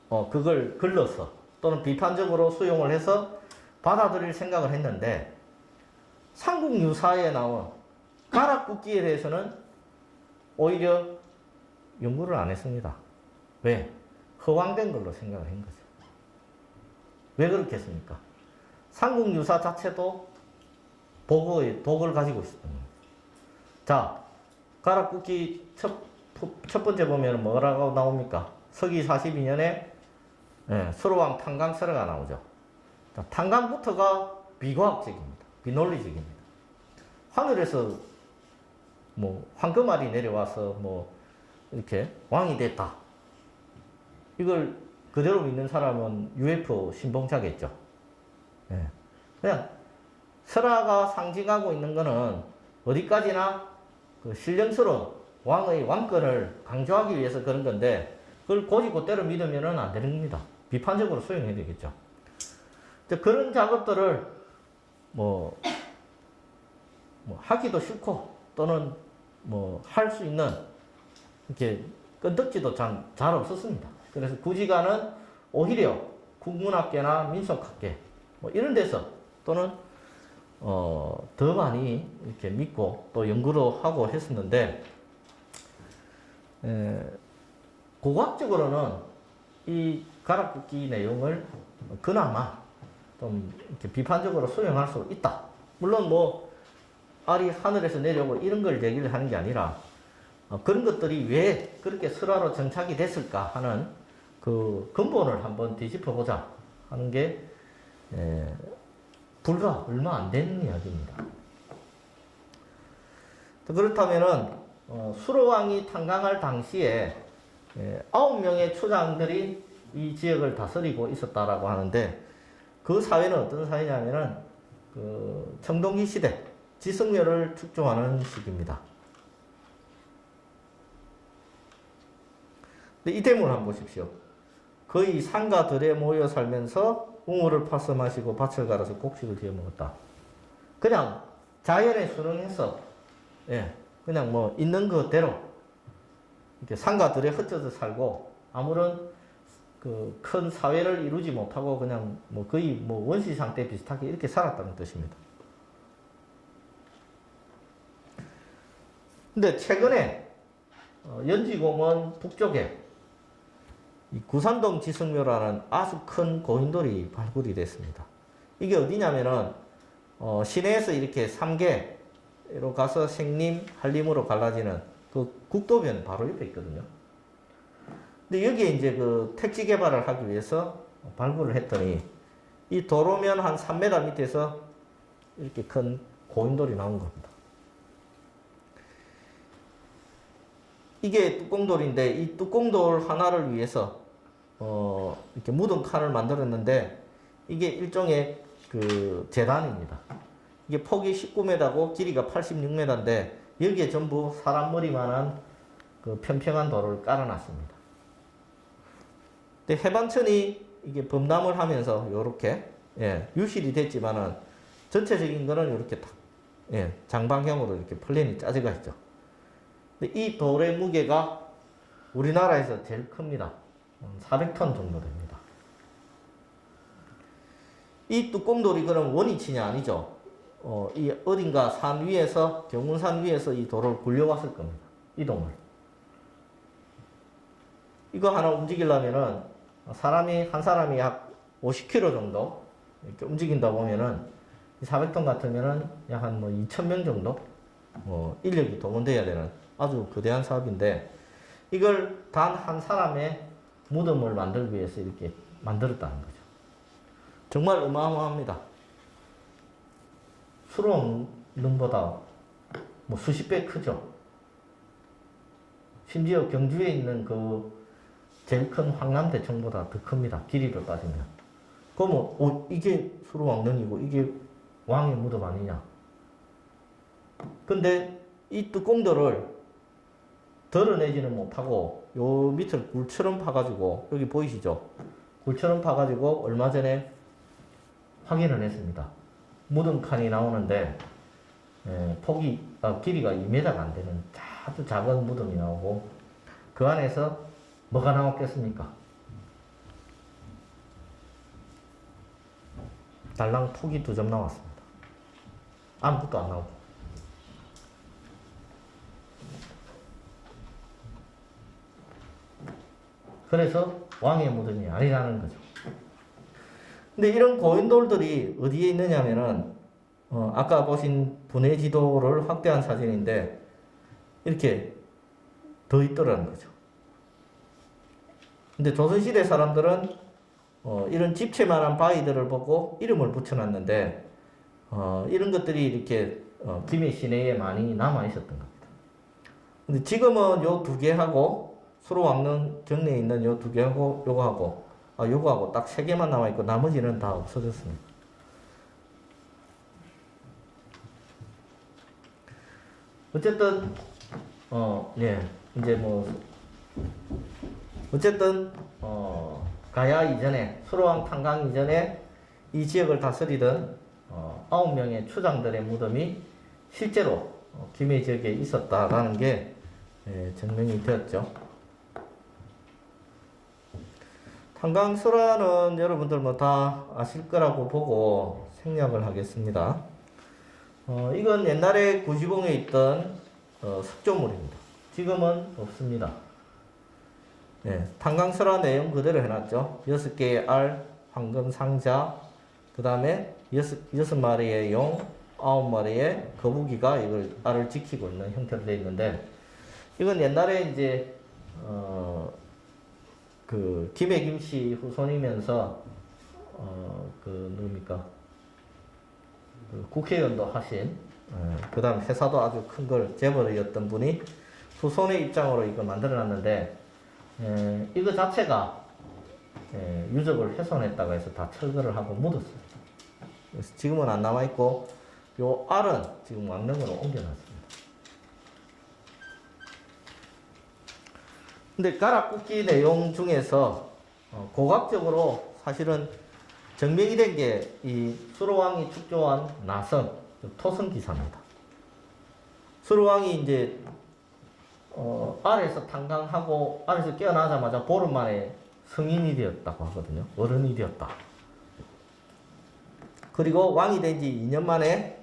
그걸 걸러서 또는 비판적으로 수용을 해서 받아들일 생각을 했는데 삼국유사에 나온 가락국기에 대해서는 오히려 연구를 안 했습니다. 왜? 허황된 걸로 생각을 한 거죠. 왜 그렇게 했습니까? 삼국유사 자체도 독을 가지고 있었던 거예요. 자, 가락국기 첫 번째 보면 뭐라고 나옵니까? 서기 42년에 수로왕 탄강설화가 나오죠. 자, 탄강부터가 비과학적입니다. 비논리적입니다. 하늘에서 뭐 황금알이 내려와서 뭐 이렇게 왕이 됐다. 이걸 그대로 믿는 사람은 UFO 신봉자겠죠. 그냥 설화가 상징하고 있는 거는 어디까지나 그 신령스러운 왕의 왕권을 강조하기 위해서 그런 건데 그걸 곧이곧대로 믿으면 안 되는 겁니다. 비판적으로 수용해야 되겠죠. 그런 작업들을 뭐 하기도 싫고 또는 뭐 할 수 있는 이렇게 끈덕지도 잘 없었습니다. 그래서 구지가는 오히려 국문학계나 민속학계 뭐 이런 데서 또는 더 많이 이렇게 믿고 또 연구도 하고 했었는데 고고학적으로는 이 가락국기 내용을 그나마 좀 이렇게 비판적으로 수용할 수 있다. 물론 뭐 알이 하늘에서 내려오고 이런 걸 얘기를 하는 게 아니라 그런 것들이 왜 그렇게 설화로 정착이 됐을까 하는 그 근본을 한번 뒤집어보자 하는 게 불과 얼마 안 된 이야기입니다. 그렇다면은 수로왕이 탄강할 당시에 9명의 초장들이 이 지역을 다스리고 있었다라고 하는데 그 사회는 어떤 사회냐면은 그 청동기 시대 지성멸을 축조하는 시기입니다. 이 대문을 한번 보십시오. 거의 상가들에 모여 살면서 우물을 파서 마시고 밭을 갈아서 곡식을 지어 먹었다. 그냥 자연에 순응해서 그냥 뭐 있는 그대로 이렇게 상가들에 흩어져 살고 아무런 그 큰 사회를 이루지 못하고 그냥 뭐 거의 뭐 원시 상태 비슷하게 이렇게 살았다는 뜻입니다. 근데 최근에 연지공원 북쪽에 이 구산동 지성묘라는 아주 큰 고인돌이 발굴이 됐습니다. 이게 어디냐면은 시내에서 이렇게 3개로 가서 생림, 한림으로 갈라지는 그 국도변 바로 옆에 있거든요. 근데 여기에 이제 그 택지 개발을 하기 위해서 발굴을 했더니 이 도로면 한 3m 밑에서 이렇게 큰 고인돌이 나온 겁니다. 이게 뚜껑돌인데 이 뚜껑돌 하나를 위해서 이렇게 묻은 칸을 만들었는데 이게 일종의 그 재단입니다. 이게 폭이 19m고 길이가 86m인데 여기에 전부 사람 머리만한 그 평평한 돌을 깔아놨습니다. 근데 해반천이 이게 범람을 하면서 요렇게 유실이 됐지만은 전체적인 거는 이렇게 딱 장방형으로 이렇게 플랜이 짜져가 있죠. 근데 이 돌의 무게가 우리나라에서 제일 큽니다. 400톤 정도 됩니다. 이 뚜껑돌이 그럼 원위치냐 아니죠. 이 어딘가 산 위에서, 경운산 위에서 이 돌을 굴려왔을 겁니다. 이동을. 이거 하나 움직이려면은 한 사람이 약 50km 정도 이렇게 움직인다 보면은 400톤 같으면은 약 한 뭐 2,000명 정도 인력이 동원돼야 되는 아주 거대한 사업인데 이걸 단 한 사람의 무덤을 만들기 위해서 이렇게 만들었다는 거죠. 정말 어마어마합니다. 수로원릉보다 뭐 수십 배 크죠. 심지어 경주에 있는 그 제일 큰 황남대청보다 더 큽니다. 길이로 따지면. 그러면 이게 수로왕릉이고 이게 왕의 무덤 아니냐. 근데 이 뚜껑들을 덜어내지는 못하고 요 밑을 굴처럼 파가지고 여기 보이시죠? 굴처럼 파가지고 얼마 전에 확인을 했습니다. 무덤 칸이 나오는데 길이가 2m가 안 되는 아주 작은 무덤이 나오고 그 안에서 뭐가 나왔겠습니까? 달랑 폭이 2점 나왔습니다. 아무것도 안 나오고. 그래서 왕의 무덤이 아니라는 거죠. 근데 이런 고인돌들이 어디에 있느냐면은 아까 보신 분해 지도를 확대한 사진인데 이렇게 더 있더라는 거죠. 근데 조선시대 사람들은 이런 집채만한 바위들을 보고 이름을 붙여놨는데 이런 것들이 이렇게 김해 시내에 많이 남아 있었던 겁니다. 근데 지금은 요 2개하고 수로왕릉 경내에 있는 요 2개하고 요거하고 딱 3개만 남아 있고 나머지는 다 없어졌습니다. 어쨌든 가야 이전에 수로왕 탄광 이전에 이 지역을 다스리던 9명의 추장들의 무덤이 실제로 김해 지역에 있었다라는 게 증명이 되었죠. 탄광설화는 여러분들 뭐 다 아실 거라고 보고 생략을 하겠습니다. 이건 옛날에 구지봉에 있던 석조물입니다. 지금은 없습니다. 탄광설화 내용 그대로 해놨죠. 6개의 알, 황금 상자, 그 다음에 6마리의 용, 9마리의 거북이가 이걸 알을 지키고 있는 형태로 되어 있는데 이건 옛날에 이제 그 김해 김씨 후손이면서 누굽니까 그 국회의원도 하신 그 다음 회사도 아주 큰 걸 재벌이었던 분이 후손의 입장으로 이걸 만들어놨는데 이거 자체가 유적을 훼손했다고 해서 다 철거를 하고 묻었어요. 그래서 지금은 안 남아있고 요 알은 지금 왕릉으로 옮겨놨습니다. 근데 가락국기 내용 중에서 고각적으로 사실은 증명이 된 게 이 수로왕이 축조한 나선, 토성 기사입니다. 수로왕이 이제 알에서 탄광하고 알에서 깨어나자마자 보름 만에 성인이 되었다고 하거든요. 어른이 되었다. 그리고 왕이 된 지 2년 만에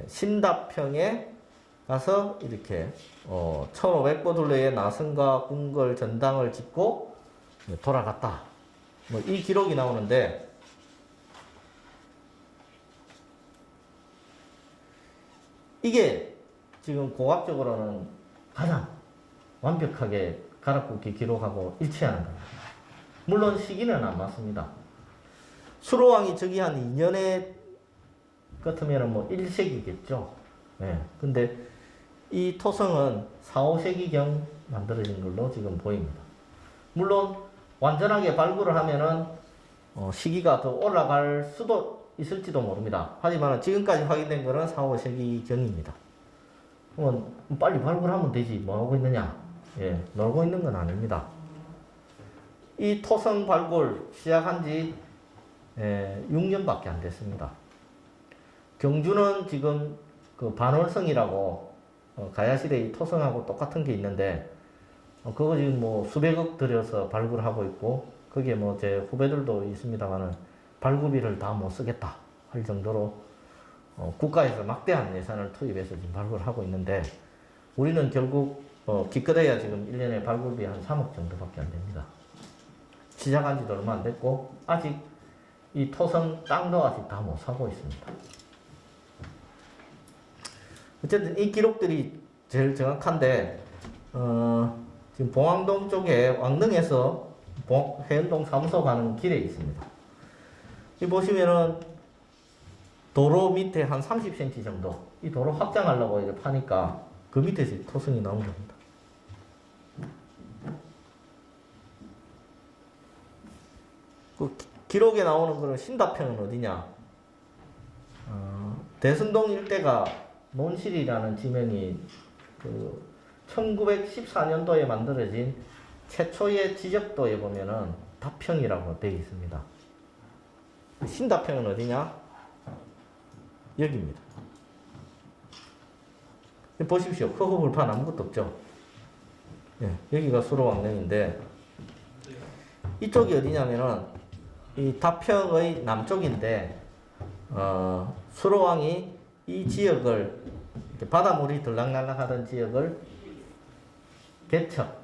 신답평에 가서 이렇게 1500보둘레의 나선과 궁궐 전당을 짓고 돌아갔다. 뭐 이 기록이 나오는데 이게 지금 공학적으로는 가장 완벽하게 가락국기 기록하고 일치하는 겁니다. 물론 시기는 안 맞습니다. 수로왕이 저기 한 2년에 같으면 뭐 1세기겠죠. 근데 이 토성은 4, 5세기경 만들어진 걸로 지금 보입니다. 물론 완전하게 발굴을 하면은 시기가 더 올라갈 수도 있을지도 모릅니다. 하지만 지금까지 확인된 거는 4, 5세기경입니다. 그러면 빨리 발굴하면 되지 뭐 하고 있느냐? 놀고 있는 건 아닙니다. 이 토성 발굴 시작한 지 6년밖에 안 됐습니다. 경주는 지금 그 반월성이라고 가야시대 이 토성하고 똑같은 게 있는데 그거 지금 뭐 수백억 들여서 발굴하고 있고 거기에 뭐 제 후배들도 있습니다만은 발굴비를 다 못 쓰겠다 할 정도로 국가에서 막대한 예산을 투입해서 지금 발굴을 하고 있는데 우리는 결국 기껏해야 지금 1년에 발굴비 한 3억 정도밖에 안 됩니다. 시작한 지도 얼마 안 됐고 아직 이 토성 땅도 아직 다 못 사고 있습니다. 어쨌든 이 기록들이 제일 정확한데 지금 봉황동 쪽에 왕릉에서 해운동 사무소 가는 길에 있습니다. 이 보시면은 도로 밑에 한 30cm 정도 이 도로 확장하려고 이제 파니까 그 밑에서 토성이 나온 겁니다. 그 기록에 나오는 그런 신다평은 어디냐? 대순동 일대가 논실이라는 지명이 그 1914년도에 만들어진 최초의 지적도에 보면은 다평이라고 되어 있습니다. 신다평은 어디냐? 여기입니다. 보십시오. 흑호불판 아무것도 없죠. 예, 여기가 수로왕릉인데 이쪽이 어디냐면은 이 다평의 남쪽인데 수로왕이 이 지역을 바닷물이 들락날락하던 지역을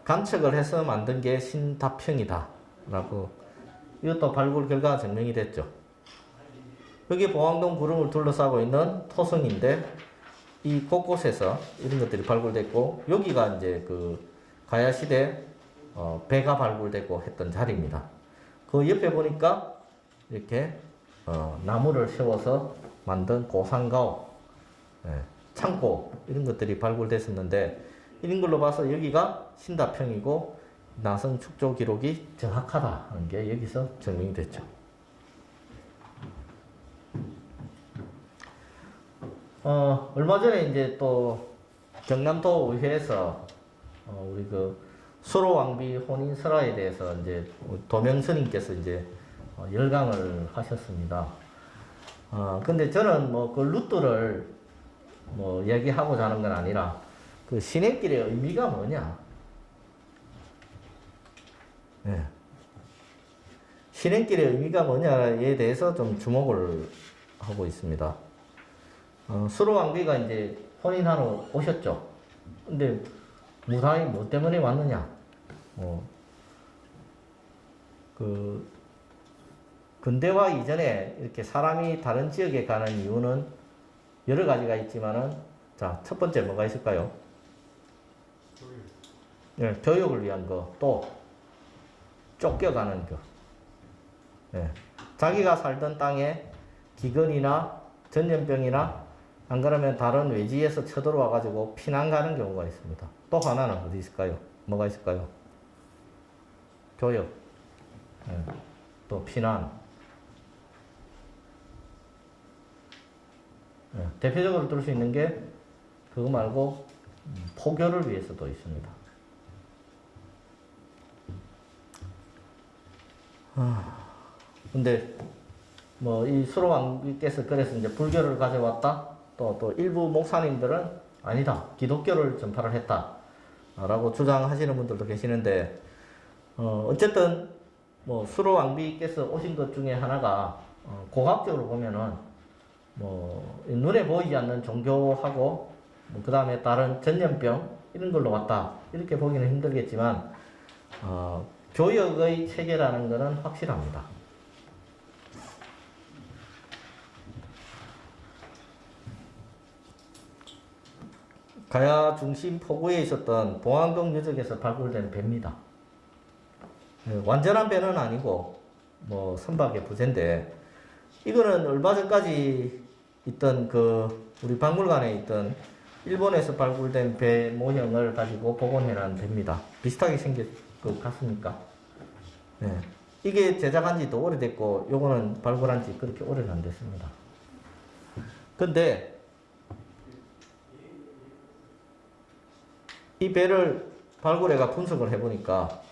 간척을 해서 만든 게 신다평이다 라고 이것도 발굴 결과가 증명이 됐죠. 여기 봉황동 구름을 둘러싸고 있는 토성인데 이 곳곳에서 이런 것들이 발굴됐고 여기가 이제 그 가야시대 배가 발굴되고 했던 자리입니다. 그 옆에 보니까 이렇게 나무를 세워서 만든 고상가옥, 창고 이런 것들이 발굴됐었는데 이런 걸로 봐서 여기가 신다평이고 나성 축조 기록이 정확하다는 게 여기서 증명이 됐죠. 얼마 전에 이제 또 경남도 의회에서 우리 그 수로왕비 혼인 설화에 대해서 이제 도명 스님께서 이제 열강을 하셨습니다. 근데 저는 뭐 그 루트를 뭐 얘기하고자 하는 건 아니라 그 신행길의 의미가 뭐냐? 예. 신행길의 의미가 뭐냐에 대해서 좀 주목을 하고 있습니다. 수로왕비가 이제 혼인하러 오셨죠. 근데 무사히 뭐 때문에 왔느냐? 그 근대화 이전에 이렇게 사람이 다른 지역에 가는 이유는 여러 가지가 있지만은 자, 첫 번째 뭐가 있을까요? 네, 교육을 위한 거, 또 쫓겨가는 거. 네. 자기가 살던 땅에 기근이나 전염병이나 안 그러면 다른 외지에서 쳐들어와 가지고 피난 가는 경우가 있습니다. 또 하나는 어디 있을까요? 뭐가 있을까요? 교육, 네. 또 피난. 네. 대표적으로 들 수 있는 게 그거 말고 포교를 위해서도 있습니다. 근데 뭐 이 수로왕비께서 그래서 이제 불교를 가져왔다. 또 일부 목사님들은 아니다. 기독교를 전파를 했다. 라고 주장하시는 분들도 계시는데 어쨌든 뭐 수로왕비께서 오신 것 중에 하나가 고학적으로 보면은 뭐 눈에 보이지 않는 종교하고 뭐 그 다음에 다른 전염병 이런 걸로 왔다. 이렇게 보기는 힘들겠지만 교역의 체계라는 것은 확실합니다. 가야 중심 포구에 있었던 봉황동 유적에서 발굴된 배입니다. 완전한 배는 아니고 뭐 선박의 부재인데 이거는 얼마 전까지 있던 그 우리 박물관에 있던 일본에서 발굴된 배 모형을 가지고 복원해놓은 배입니다. 비슷하게 생길 것 같습니까? 네. 이게 제작한 지도 오래됐고 요거는 발굴한 지 그렇게 오래는 안 됐습니다. 근데 이 배를 발굴해가 분석을 해보니까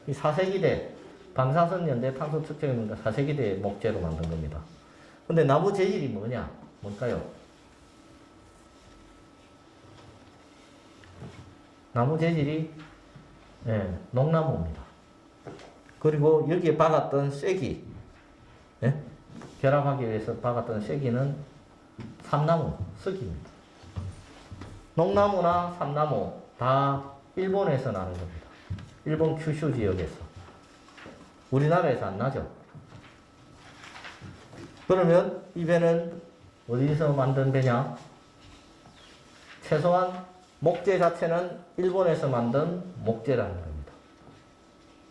이 4세기대 방사선 연대 탄소 측정입니다. 4세기대 목재로 만든 겁니다. 근데 나무 재질이 뭐냐? 뭘까요? 나무 재질이 농나무입니다. 그리고 여기에 박았던 쐐기, 결합하기 위해서 박았던 쐐기는 삼나무, 쓱입니다. 농나무나 삼나무 다 일본에서 나는 겁니다. 일본 큐슈 지역에서. 우리나라에서 안 나죠. 그러면 이 배는 어디서 만든 배냐? 최소한 목재 자체는 일본에서 만든 목재라는 겁니다.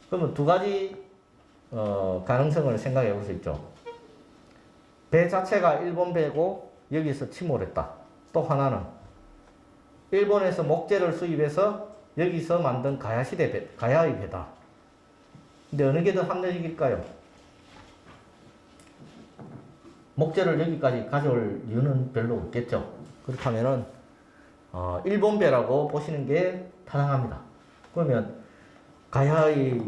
그러면 두 가지 가능성을 생각해 볼 수 있죠. 배 자체가 일본 배고 여기서 침몰했다. 또 하나는 일본에서 목재를 수입해서 여기서 만든 가야시대 배, 가야의 배다. 근데 어느 게 더 합리적일까요? 목재를 여기까지 가져올 이유는 별로 없겠죠. 그렇다면은 일본 배라고 보시는 게 타당합니다. 그러면 가야의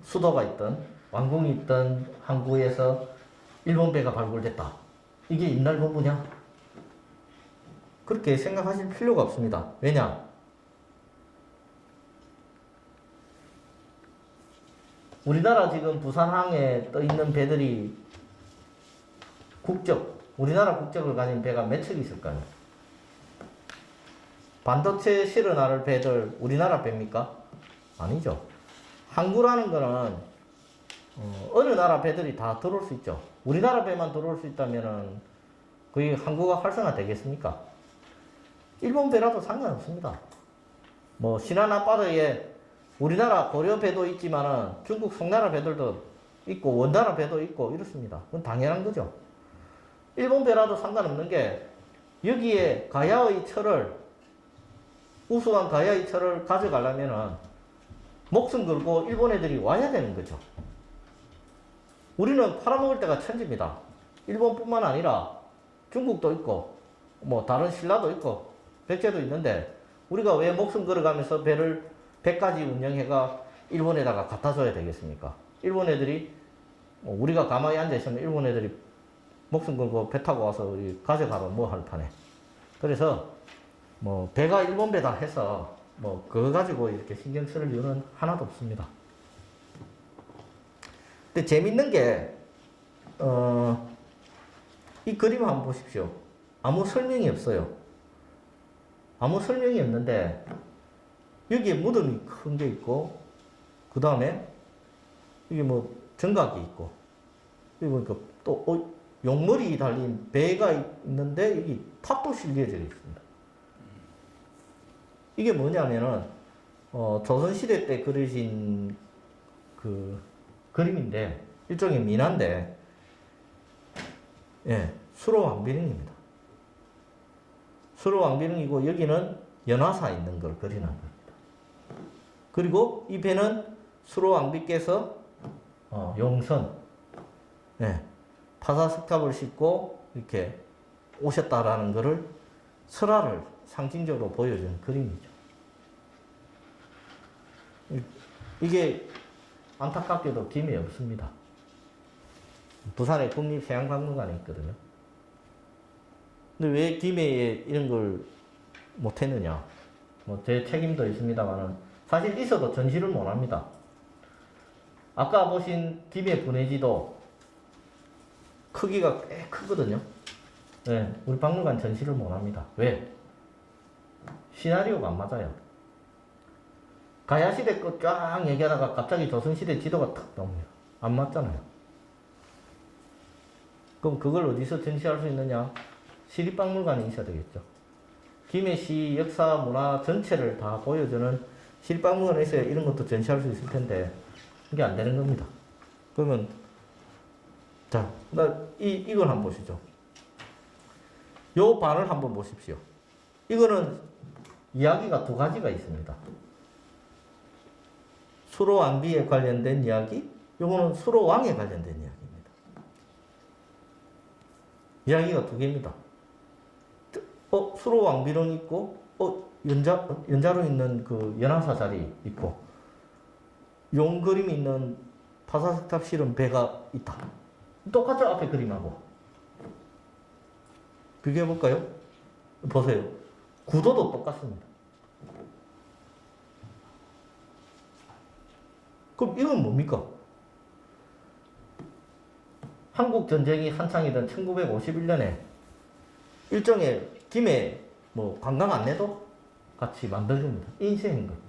수도가 있던 왕궁이 있던 항구에서 일본 배가 발굴됐다. 이게 옛날 본부냐? 그렇게 생각하실 필요가 없습니다. 왜냐? 우리나라 지금 부산항에 떠 있는 배들이 우리나라 국적을 가진 배가 몇 척 있을까요? 반도체 실어 나를 배들 우리나라 배입니까? 아니죠. 항구라는 거는 어느 나라 배들이 다 들어올 수 있죠. 우리나라 배만 들어올 수 있다면은 거의 항구가 활성화 되겠습니까? 일본 배라도 상관없습니다. 뭐 신안 앞바다에 우리나라 고려 배도 있지만은 중국 송나라 배들도 있고 원나라 배도 있고 이렇습니다. 그건 당연한 거죠. 일본 배라도 상관없는 게 여기에 가야의 철을 우수한 가야의 철을 가져가려면은 목숨 걸고 일본 애들이 와야 되는 거죠. 우리는 팔아먹을 때가 천지입니다. 일본뿐만 아니라 중국도 있고 뭐 다른 신라도 있고 백제도 있는데 우리가 왜 목숨 걸어가면서 배를 100가지 운영해가 일본에다가 갖다 줘야 되겠습니까? 일본 애들이 우리가 가만히 앉아있으면 일본 애들이 목숨 걸고 배 타고 와서 우리 가져가면 뭐 할 판에. 그래서 뭐 배가 일본 배다 해서 뭐 그거 가지고 이렇게 신경 쓸 이유는 하나도 없습니다. 근데 재밌는 게 이 그림 한번 보십시오. 아무 설명이 없어요. 아무 설명이 없는데 여기에 무덤이 큰 게 있고 그 다음에 이게 뭐 정각이 있고 그리고 또 용머리 달린 배가 있는데 여기 탑도 실려져 있습니다. 이게 뭐냐면은 조선시대 때 그려진 그 그림인데 일종의 민화인데 예, 수로왕비릉입니다. 수로왕비릉이고 여기는 연화사 있는 걸 그리는 겁니다. 그리고 이 배는 수로왕비께서 용선 예, 파사석탑을 싣고 이렇게 오셨다라는 것을 설화를 상징적으로 보여주는 그림이죠. 이게 안타깝게도 김에 없습니다. 부산에 국립해양박물관에 있거든요. 근데 왜 김해에 이런 걸 못했느냐? 뭐 제 책임도 있습니다만은 사실 있어도 전시를 못합니다. 아까 보신 김해 분해지도 크기가 꽤 크거든요. 네, 우리 박물관 전시를 못합니다. 왜? 시나리오가 안 맞아요. 가야시대 거 쫙 얘기하다가 갑자기 조선시대 지도가 탁 나옵니다. 안 맞잖아요. 그럼 그걸 어디서 전시할 수 있느냐? 시립박물관에 있어야 되겠죠. 김해시 역사 문화 전체를 다 보여주는 시립박물관에 있어야 이런 것도 전시할 수 있을 텐데 이게 안 되는 겁니다. 그러면 자, 이걸 한번 보시죠. 요 반을 한번 보십시오. 이거는 이야기가 두 가지가 있습니다. 수로왕비에 관련된 이야기, 요거는 수로왕에 관련된 이야기입니다. 이야기가 두 개입니다. 수로왕비릉 있고, 연자로 있는 그 연화사 자리 있고, 용 그림이 있는 파사석탑 실은 배가 있다. 똑같죠? 앞에 그림하고. 비교해볼까요? 보세요. 구도도 똑같습니다. 그럼 이건 뭡니까? 한국 전쟁이 한창이던 1951년에 일종의 김해 뭐 관광 안내도 같이 만든 겁니다. 인쇄인 겁니다.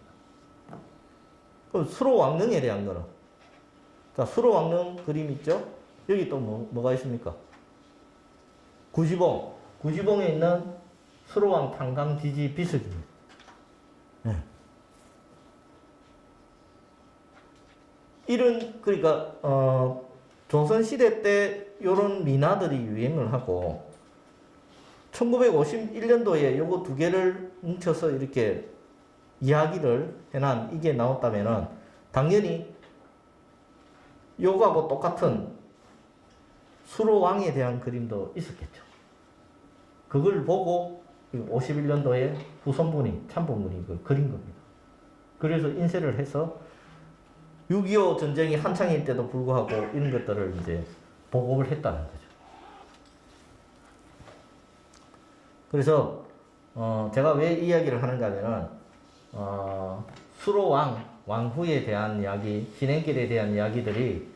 그럼 수로왕릉에 대한 거는 자 수로왕릉 그림 있죠? 여기 또 뭐가 있습니까? 구시봉에 있는 수로왕 탄광지지 비석입니다. 네. 이런 그러니까 조선시대 때 이런 민화들이 유행을 하고 1951년도에 요거 두 개를 뭉쳐서 이렇게 이야기를 해난 이게 나왔다면은 당연히 요거하고 똑같은 수로왕에 대한 그림도 있었겠죠. 그걸 보고 51년도에 후손분이 참본분이 그 그린 겁니다. 그래서 인쇄를 해서 6.25 전쟁이 한창일 때도 불구하고 이런 것들을 이제 보급을 했다는 거죠. 그래서 제가 왜 이야기를 하는가 하면은 수로왕 왕후에 대한 이야기, 신행길에 대한 이야기들이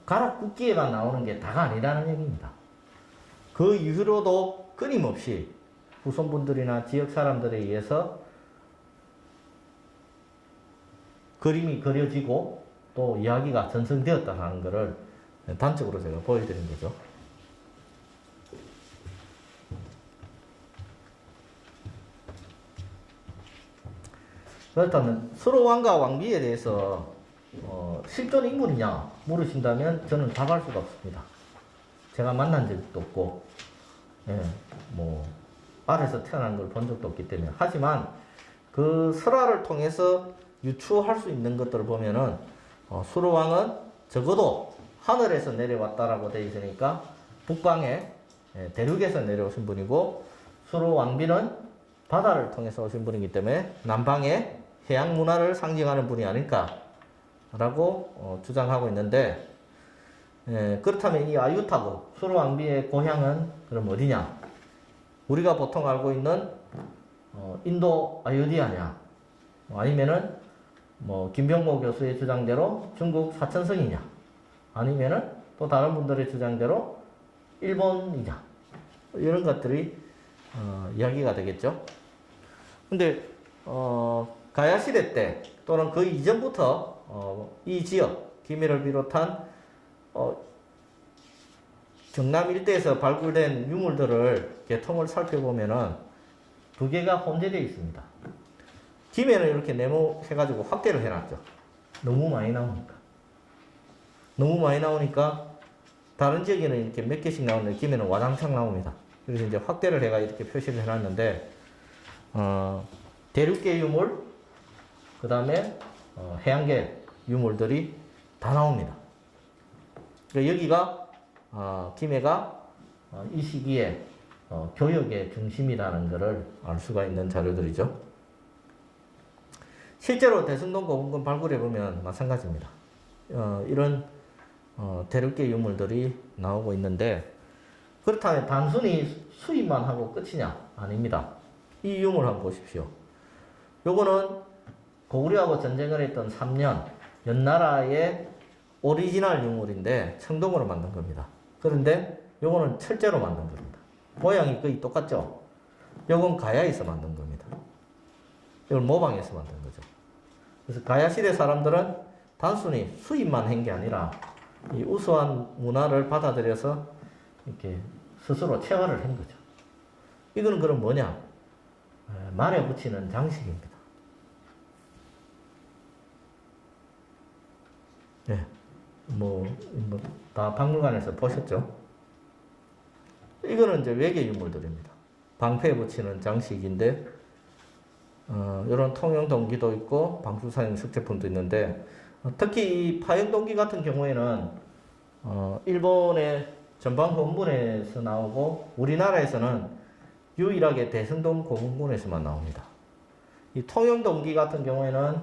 가락국기에만 나오는 게 다가 아니라는 얘기입니다. 그 이후로도 끊임없이 후손분들이나 지역 사람들에 의해서 그림이 그려지고 또 이야기가 전승되었다는 것을 단적으로 제가 보여드린 거죠. 그렇다면 수로왕과 왕비에 대해서 실존 인물이냐 물으신다면 저는 답할 수가 없습니다. 제가 만난 적도 없고 뭐 알에서 태어난 걸 본 적도 없기 때문에. 하지만 그 설화를 통해서 유추할 수 있는 것들을 보면은 수로왕은 적어도 하늘에서 내려왔다라고 되어 있으니까 북방에 대륙에서 내려오신 분이고, 수로왕비는 바다를 통해서 오신 분이기 때문에 남방의 해양 문화를 상징하는 분이 아닐까라고 주장하고 있는데, 그렇다면 이 아유타국 수로왕비의 고향은 그럼 어디냐? 우리가 보통 알고 있는 인도 아유디아냐, 아니면은 뭐 김병모 교수의 주장대로 중국 사천성이냐, 아니면은 또 다른 분들의 주장대로 일본이냐, 이런 것들이 이야기가 되겠죠. 근데 가야 시대 때 또는 그 이전부터 이 지역 김해를 비롯한 경남 일대에서 발굴된 유물들을 개통을 살펴보면은 두 개가 혼재되어 있습니다. 김해는 이렇게 네모해가지고 확대를 해놨죠. 너무 많이 나오니까. 너무 많이 나오니까 다른 지역에는 이렇게 몇 개씩 나오는데 김해는 와장창 나옵니다. 그래서 이제 확대를 해가 이렇게 표시를 해놨는데, 대륙계 유물, 그 다음에 해양계 유물들이 다 나옵니다. 그러니까 여기가 김해가 이 시기에 교역의 중심이라는 것을 알 수가 있는 자료들이죠. 실제로 대승동 고분군 발굴해 보면 마찬가지입니다. 이런 대륙계 유물들이 나오고 있는데, 그렇다면 단순히 수입만 하고 끝이냐? 아닙니다. 이 유물 한번 보십시오. 요거는 고구려하고 전쟁을 했던 3년 연나라의 오리지널 유물인데 청동으로 만든 겁니다. 그런데 요거는 철제로 만든 겁니다. 모양이 거의 똑같죠? 요건 가야에서 만든 겁니다. 이걸 모방해서 만든 거죠. 그래서 가야 시대 사람들은 단순히 수입만 한 게 아니라 이 우수한 문화를 받아들여서 이렇게 스스로 체화를 한 거죠. 이거는 그럼 뭐냐? 말에 붙이는 장식입니다. 다 박물관에서 보셨죠? 이거는 이제 외계 유물들입니다. 방패에 붙이는 장식인데, 이런 통영 동기도 있고, 방수사용 석제품도 있는데, 특히 이 파영 동기 같은 경우에는, 일본의 전방 본분에서 나오고, 우리나라에서는 유일하게 대승동 고분군에서만 나옵니다. 이 통영 동기 같은 경우에는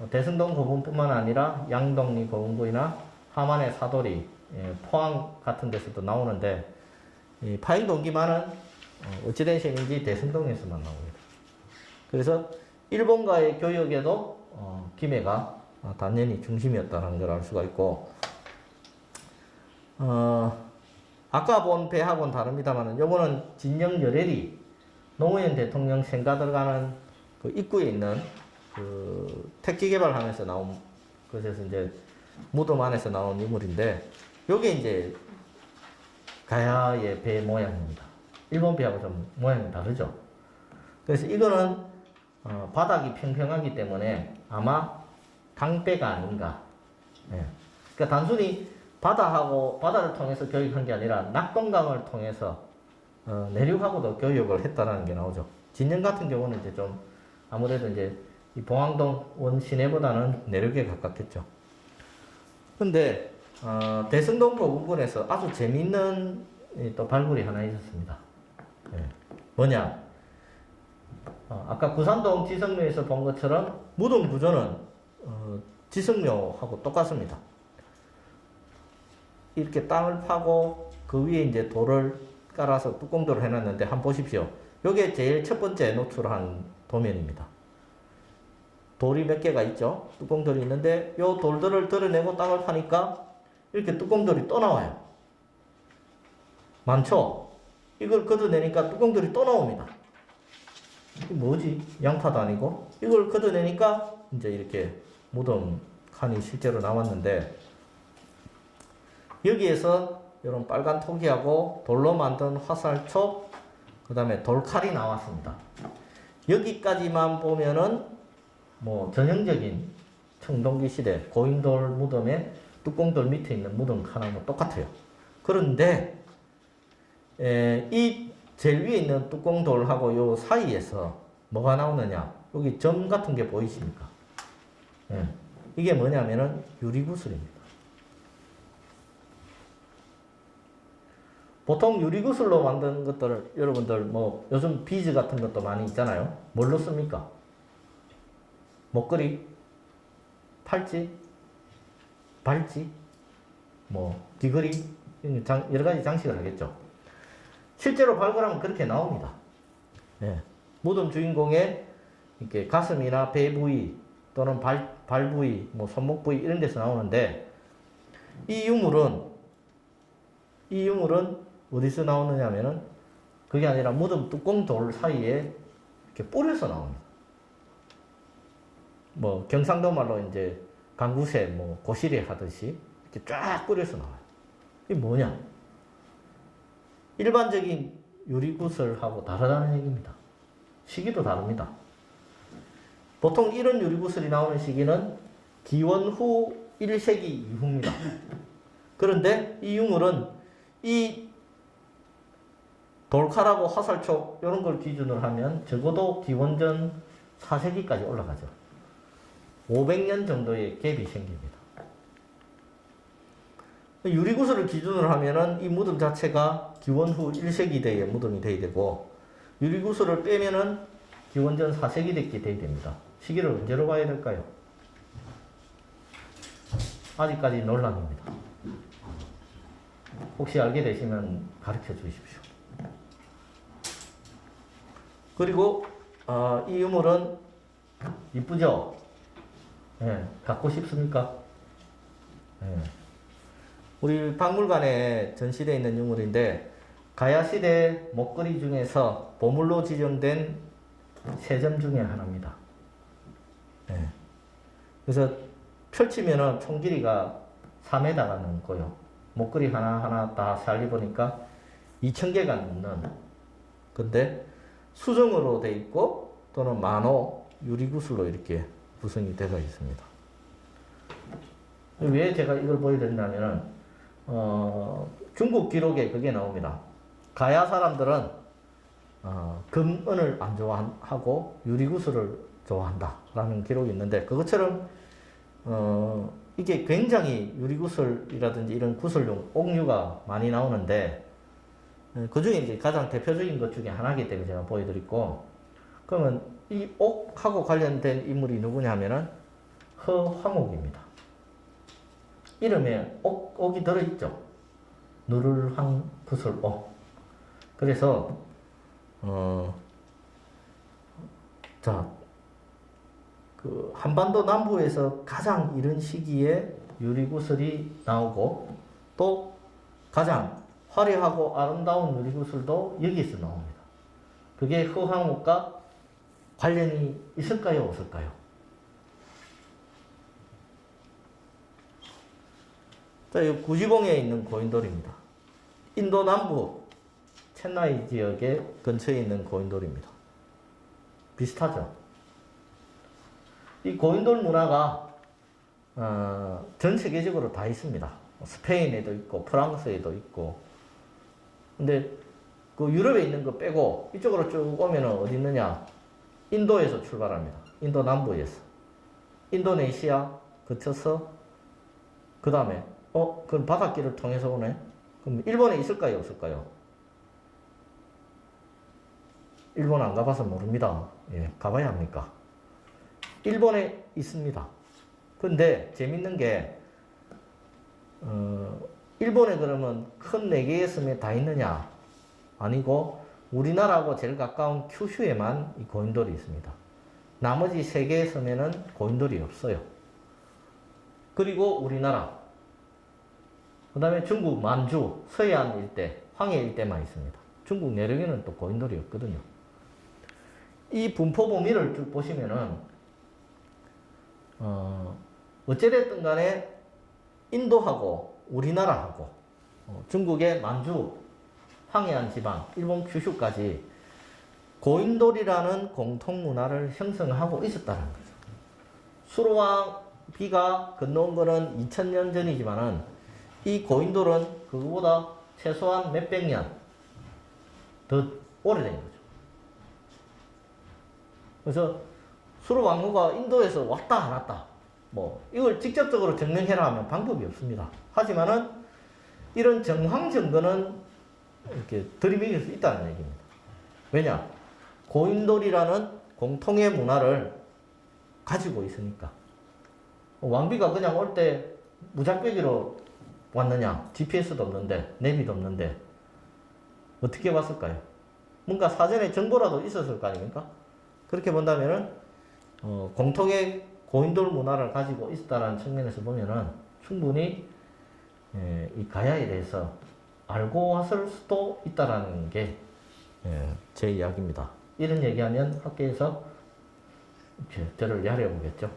대승동 고분뿐만 아니라 양동리 고분군이나 함안의 사도리, 포항 같은 데서도 나오는데, 이 파행 동기만은 어찌된 셈인지 대승동에서만 나옵니다. 그래서 일본과의 교역에도 김해가 단연히 중심이었다는 걸 알 수가 있고, 아까 본 배하고는 다릅니다만은 요거는 진영 열애리 노무현 대통령 생가 들어가는 그 입구에 있는 그 택지 개발하면서 나온 그래서 이제 무덤 안에서 나온 유물인데 요게 이제 가야의 배 모양입니다. 일본 배하고 좀 모양이 다르죠. 그래서 이거는 바닥이 평평하기 때문에 아마 강배가 아닌가. 예. 그러니까 단순히 바다를 통해서 교육한 게 아니라 낙동강을 통해서 내륙하고도 교육을 했다라는 게 나오죠. 진영 같은 경우는 이제 좀 아무래도 이제 이 봉황동 원 시내보다는 내륙에 가깝겠죠. 근데 대승동 고분군에서 아주 재미있는 또 발굴이 하나 있었습니다. 예. 뭐냐? 아까 구산동 지성묘에서 본 것처럼 무덤 구조는 지성묘하고 똑같습니다. 이렇게 땅을 파고 그 위에 이제 돌을 깔아서 뚜껑돌을 해놨는데 한번 보십시오. 요게 제일 첫 번째 노출한 도면입니다. 돌이 몇 개가 있죠. 뚜껑돌이 있는데 요 돌들을 드러내고 땅을 파니까 이렇게 뚜껑돌이 또 나와요. 많죠? 이걸 걷어내니까 뚜껑돌이 또 나옵니다. 이게 뭐지? 양파도 아니고 이걸 걷어내니까 이제 이렇게 무덤 칸이 실제로 나왔는데 여기에서 이런 빨간 토기하고 돌로 만든 화살촉 그 다음에 돌칼이 나왔습니다. 여기까지만 보면은 뭐 전형적인 청동기 시대 고인돌 무덤에 뚜껑돌 밑에 있는 무덤 칸하고 똑같아요. 그런데 이 제일 위에 있는 뚜껑돌하고 요 사이에서 뭐가 나오느냐? 여기 점 같은 게 보이십니까? 예. 이게 뭐냐면은 유리구슬입니다. 보통 유리구슬로 만든 것들을 여러분들 뭐 요즘 비즈 같은 것도 많이 있잖아요. 뭘로 씁니까? 목걸이, 팔찌, 발찌, 뭐 귀걸이 여러 가지 장식을 하겠죠. 실제로 발굴하면 그렇게 나옵니다. 예. 무덤 주인공의 이렇게 가슴이나 배 부위 또는 발 부위, 뭐 손목 부위 이런 데서 나오는데 이 유물은 어디서 나오느냐면은 그게 아니라 무덤 뚜껑 돌 사이에 이렇게 뿌려서 나옵니다. 뭐 경상도 말로 이제 강구세, 뭐 고시리 하듯이 이렇게 쫙 뿌려서 나와요. 이게 뭐냐? 일반적인 유리구슬하고 다르다는 얘기입니다. 시기도 다릅니다. 보통 이런 유리구슬이 나오는 시기는 기원 후 1세기 이후입니다. 그런데 이 유물은 이 돌칼하고 화살촉 이런 걸 기준으로 하면 적어도 기원전 4세기까지 올라가죠. 500년 정도의 갭이 생깁니다. 유리구슬을 기준으로 하면은 이 무덤 자체가 기원 후 1세기대의 무덤이 돼야 되고 유리구슬을 빼면은 기원전 4세기대께 돼야 됩니다. 시기를 언제로 봐야 될까요? 아직까지 논란입니다. 혹시 알게 되시면 가르쳐 주십시오. 그리고 이 유물은 이쁘죠? 예, 갖고 싶습니까? 예. 우리 박물관에 전시되어 있는 유물인데 가야시대 목걸이 중에서 보물로 지정된 3점 중에 하나입니다. 예. 그래서 펼치면은 총 길이가 4m가 넘고요. 목걸이 하나하나 다 살리 보니까 2,000개가 넘는 근데 수정으로 돼 있고 또는 만호 유리구슬로 이렇게 구성이 되어 있습니다. 왜 제가 이걸 보여드린다면은 중국 기록에 그게 나옵니다. 가야 사람들은 금, 은을 안 좋아하고 유리구슬을 좋아한다라는 기록이 있는데 그것처럼 이게 굉장히 유리구슬이라든지 이런 구슬용 옥류가 많이 나오는데 그 중에 이제 가장 대표적인 것 중에 하나이기 때문에 제가 보여드리고 그러면 이 옥하고 관련된 인물이 누구냐 하면은 허황옥입니다. 이름에 옥이 들어있죠. 누를황 구슬옥. 그래서 그 한반도 남부에서 가장 이른 시기에 유리구슬이 나오고 또 가장 화려하고 아름다운 유리구슬도 여기서 나옵니다. 그게 허황옥과 관련이 있을까요? 없을까요? 자, 이 구지봉에 있는 고인돌입니다. 인도 남부 첸나이 지역의 근처에 있는 고인돌입니다. 비슷하죠? 이 고인돌 문화가 전 세계적으로 다 있습니다. 스페인에도 있고 프랑스에도 있고. 근데 그 유럽에 있는 거 빼고 이쪽으로 쭉 오면은 어디 있느냐? 인도에서 출발합니다. 인도 남부에서. 인도네시아 거쳐서 그 다음에 그럼 바닷길을 통해서 오네? 그럼 일본에 있을까요? 없을까요? 일본 안 가봐서 모릅니다. 예, 가봐야 합니까? 일본에 있습니다. 근데 재밌는 게 일본에 그러면 큰 4개의 섬에 다 있느냐? 아니고 우리나라하고 제일 가까운 큐슈에만 이 고인돌이 있습니다. 나머지 3개의 섬에는 고인돌이 없어요. 그리고 우리나라, 그 다음에 중국 만주, 서해안 일대, 황해 일대만 있습니다. 중국 내륙에는 또 고인돌이 없거든요. 이 분포 범위를 쭉 보시면은 어찌됐든 간에 인도하고 우리나라하고 중국의 만주, 황해안 지방, 일본 큐슈까지 고인돌이라는 공통 문화를 형성하고 있었다는 거죠. 수로왕 비가 건너온 거는 2000년 전이지만은 이 고인돌은 그거보다 최소한 몇백 년 더 오래된 거죠. 그래서 수로왕후가 인도에서 왔다 안 왔다 뭐 이걸 직접적으로 증명해라 하면 방법이 없습니다. 하지만은 이런 정황 증거는 이렇게 들이밀릴 수 있다는 얘기입니다. 왜냐? 고인돌이라는 공통의 문화를 가지고 있으니까. 왕비가 그냥 올 때 무작배기로 왔느냐? GPS도 없는데, 내비도 없는데, 어떻게 왔을까요? 뭔가 사전에 정보라도 있었을 거 아닙니까? 그렇게 본다면은, 공통의 고인돌 문화를 가지고 있다는 측면에서 보면은 충분히 이 가야에 대해서 알고 왔을 수도 있다라는 게 제 이야기입니다. 이런 얘기하면 학교에서 저를 야려보겠죠.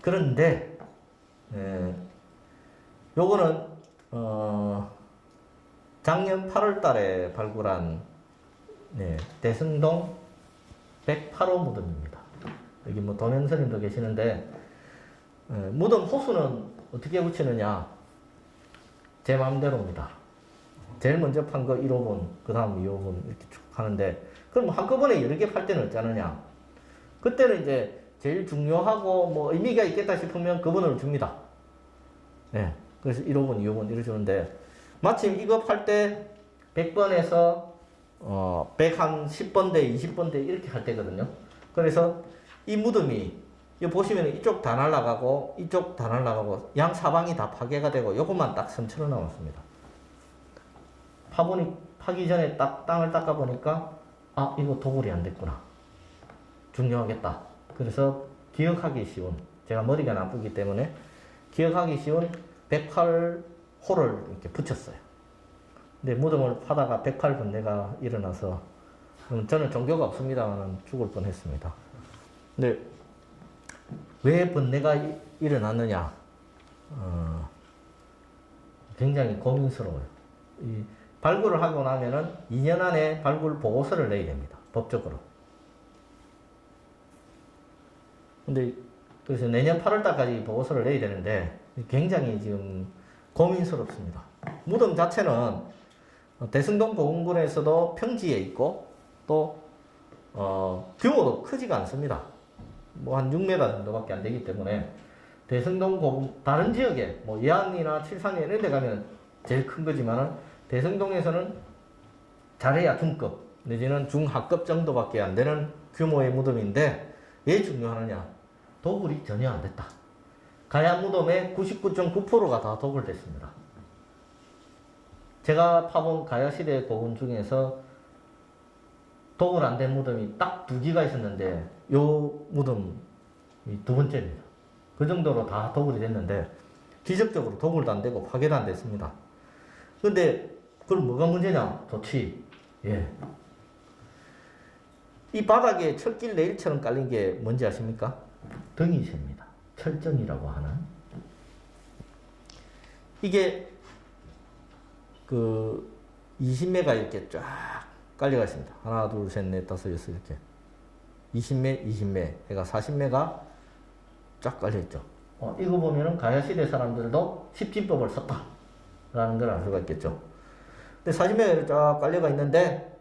그런데 요거는 작년 8월 달에 발굴한 대승동 108호 무덤입니다. 여기 뭐 도명스님도 계시는데 무덤 호수는 어떻게 붙이느냐? 제 마음대로입니다. 제일 먼저 판 거 1호분, 그 다음 2호분 이렇게 쭉 하는데 그럼 한꺼번에 여러 개 팔 때는 어쩌느냐? 그때는 이제 제일 중요하고 뭐 의미가 있겠다 싶으면 그분을 줍니다. 그래서 1호분, 2호분 이렇게 주는데 마침 이거 팔 때 100번에서 110번대, 20번대 이렇게 할 때거든요. 그래서 이 무덤이 여기 보시면 이쪽 다 날아가고 이쪽 다 날아가고 양 사방이 다 파괴가 되고 요것만 딱 섬처럼 남았습니다. 파기 전에 딱 땅을 닦아 보니까 아 이거 도굴이 안 됐구나. 중요하겠다. 그래서 기억하기 쉬운, 제가 머리가 나쁘기 때문에 기억하기 쉬운 108호를 이렇게 붙였어요. 근데 무덤을 파다가 108번뇌가 일어나서 저는 종교가 없습니다만 죽을 뻔했습니다. 근데 왜 번뇌가 일어났느냐? 굉장히 고민스러워요. 이 발굴을 하고 나면은 2년 안에 발굴 보고서를 내야 됩니다. 법적으로. 근데 그래서 내년 8월 달까지 보고서를 내야 되는데 굉장히 지금 고민스럽습니다. 무덤 자체는 대승동 고궁군에서도 평지에 있고 또 규모도 크지가 않습니다. 뭐 한 6m 정도밖에 안 되기 때문에 대승동 고궁 다른 지역에 뭐 예안이나 칠산이 이런 데 가면 제일 큰 거지만은 대승동에서는 잘해야 중급 내지는 중하급 정도밖에 안 되는 규모의 무덤인데 왜 중요하느냐? 도굴이 전혀 안 됐다. 가야 무덤의 99.9%가 다 도굴됐습니다. 제가 파본 가야 시대 고궁 중에서 도굴 안 된 무덤이 딱 2기가 있었는데 요 무덤이 2번째입니다. 그 정도로 다 도굴이 됐는데 기적적으로 도굴도 안 되고 파괴도 안 됐습니다. 근데 그럼 뭐가 문제냐? 좋지. 예. 이 바닥에 철길 레일처럼 깔린 게 뭔지 아십니까? 등이십니다. 철정이라고 하는. 이게 그 20매가 이렇게 쫙 깔려가 있습니다. 하나, 둘, 셋, 넷, 다섯, 여섯 이렇게. 20매, 20매, 그러니까 40매가 쫙 깔려 있죠. 이거 보면은 가야 시대 사람들도 십진법을 썼다라는 걸 알 수가 있겠죠. 근데 40매가 쫙 깔려가 있는데,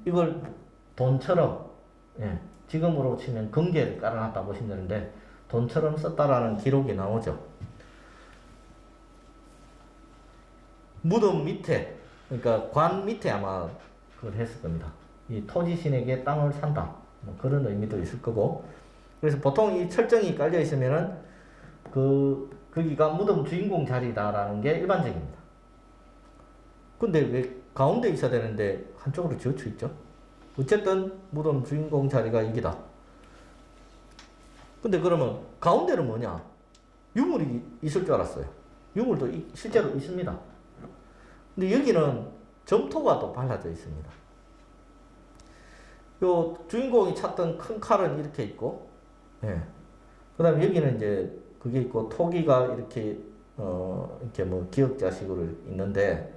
이걸 돈처럼, 예, 지금으로 치면 금괴를 깔아놨다 보시면 되는데, 돈처럼 썼다라는 기록이 나오죠. 무덤 밑에, 그러니까 관 밑에 아마 그걸 했을 겁니다. 이 토지신에게 땅을 산다. 뭐 그런 의미도 있을 거고. 그래서 보통 이 철정이 깔려 있으면은 거기가 무덤 주인공 자리다라는 게 일반적입니다. 근데 왜 가운데 있어야 되는데 한쪽으로 지어져 있죠? 어쨌든 무덤 주인공 자리가 여기다. 근데 그러면 가운데는 뭐냐? 유물이 있을 줄 알았어요. 유물도 실제로 있습니다. 근데 여기는 점토가 또 발라져 있습니다. 요 주인공이 찾던 큰 칼은 이렇게 있고, 예. 그 다음에 여기는 이제 그게 있고, 토기가 이렇게, 이렇게 뭐 기역자식으로 있는데,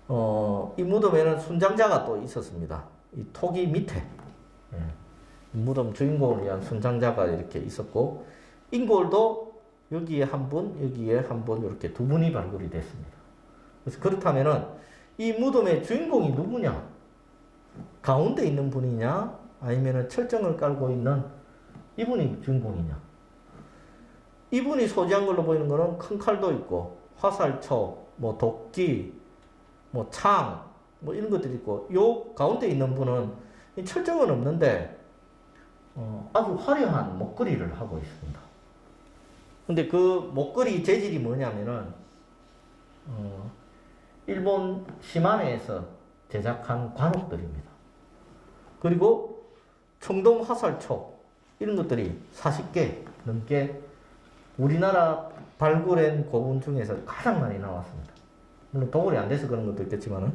이 무덤에는 순장자가 또 있었습니다. 이 토기 밑에. 예. 무덤 주인공을 위한 순장자가 이렇게 있었고, 인골도 여기에 한 분, 여기에 한 분, 이렇게 두 분이 발굴이 됐습니다. 그래서 그렇다면은, 이 무덤의 주인공이 누구냐? 가운데 있는 분이냐? 아니면은 철정을 깔고 있는 이분이 주인공이냐? 이분이 소지한 걸로 보이는 거는 큰 칼도 있고, 화살초, 뭐 도끼, 뭐 창, 뭐 이런 것들이 있고, 요 가운데 있는 분은 철정은 없는데, 아주 화려한 목걸이를 하고 있습니다. 근데 그 목걸이 재질이 뭐냐면은, 일본 시마네에서 제작한 관옥들입니다. 그리고 청동 화살초 이런 것들이 40개 넘게 우리나라 발굴한 고분 중에서 가장 많이 나왔습니다. 물론 도굴이 안 돼서 그런 것도 있겠지만은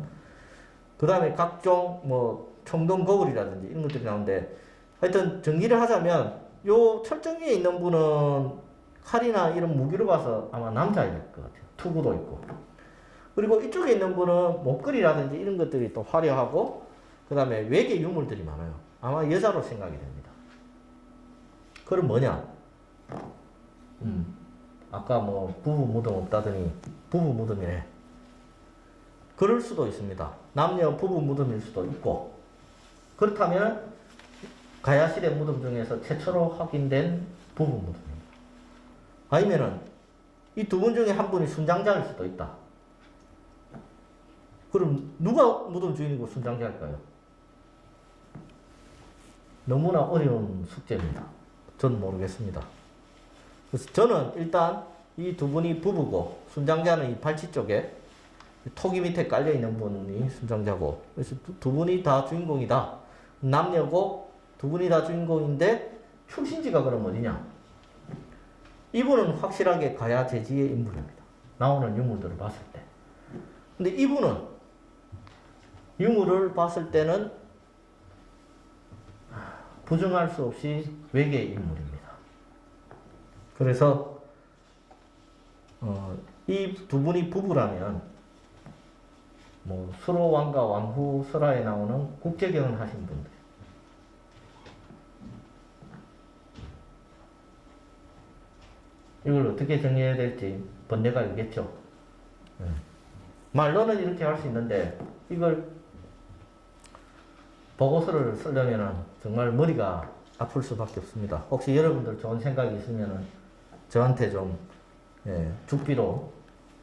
그 다음에 각종 뭐 청동 거울이라든지 이런 것들이 나오는데 하여튼 정리를 하자면 요 철정 위에 있는 분은 칼이나 이런 무기로 봐서 아마 남자일 것 같아요. 투구도 있고. 그리고 이쪽에 있는 분은 목걸이라든지 이런 것들이 또 화려하고 그 다음에 외계 유물들이 많아요. 아마 여자로 생각이 됩니다. 그럼 뭐냐? 아까 뭐 부부 무덤 없다더니 부부 무덤이네. 그럴 수도 있습니다. 남녀 부부 무덤일 수도 있고 그렇다면 가야시대 무덤 중에서 최초로 확인된 부부 무덤입니다. 아니면은 이 두 분 중에 한 분이 순장자일 수도 있다. 그럼 누가 무덤 주인이고 순장자일까요? 너무나 어려운 숙제입니다. 전 모르겠습니다. 그래서 저는 일단 이 두 분이 부부고 순장자는 이 발치 쪽에 토기 밑에 깔려 있는 분이 순장자고 그래서 두 분이 다 주인공이다. 남녀고 두 분이 다 주인공인데 출신지가 그럼 어디냐? 이분은 확실하게 가야 제지의 인물입니다. 나오는 유물들을 봤을 때. 근데 이분은 유물을 봤을 때는 부정할 수 없이 외계 인물입니다. 그래서 이 두 분이 부부라면 뭐 수로 왕과 왕후 설화에 나오는 국제결혼 하신 분들 이걸 어떻게 정리해야 될지 번뇌가 있겠죠. 말로는 이렇게 할 수 있는데 이걸 보고서를 쓰려면 정말 머리가 아플 수밖에 없습니다. 혹시 여러분들 좋은 생각이 있으면 저한테 좀 죽비로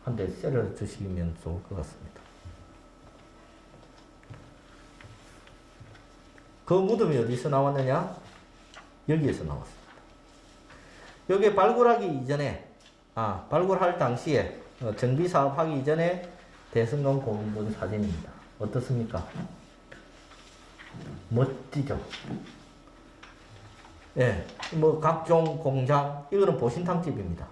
한 대 때려 주시면 좋을 것 같습니다. 그 무덤이 어디서 나왔느냐? 여기에서 나왔습니다. 여기 발굴하기 이전에, 발굴할 당시에 정비사업 하기 이전에 대성공 고분분 사진입니다. 어떻습니까? 멋지죠? 예, 뭐 각종 공장, 이거는 보신탕집입니다.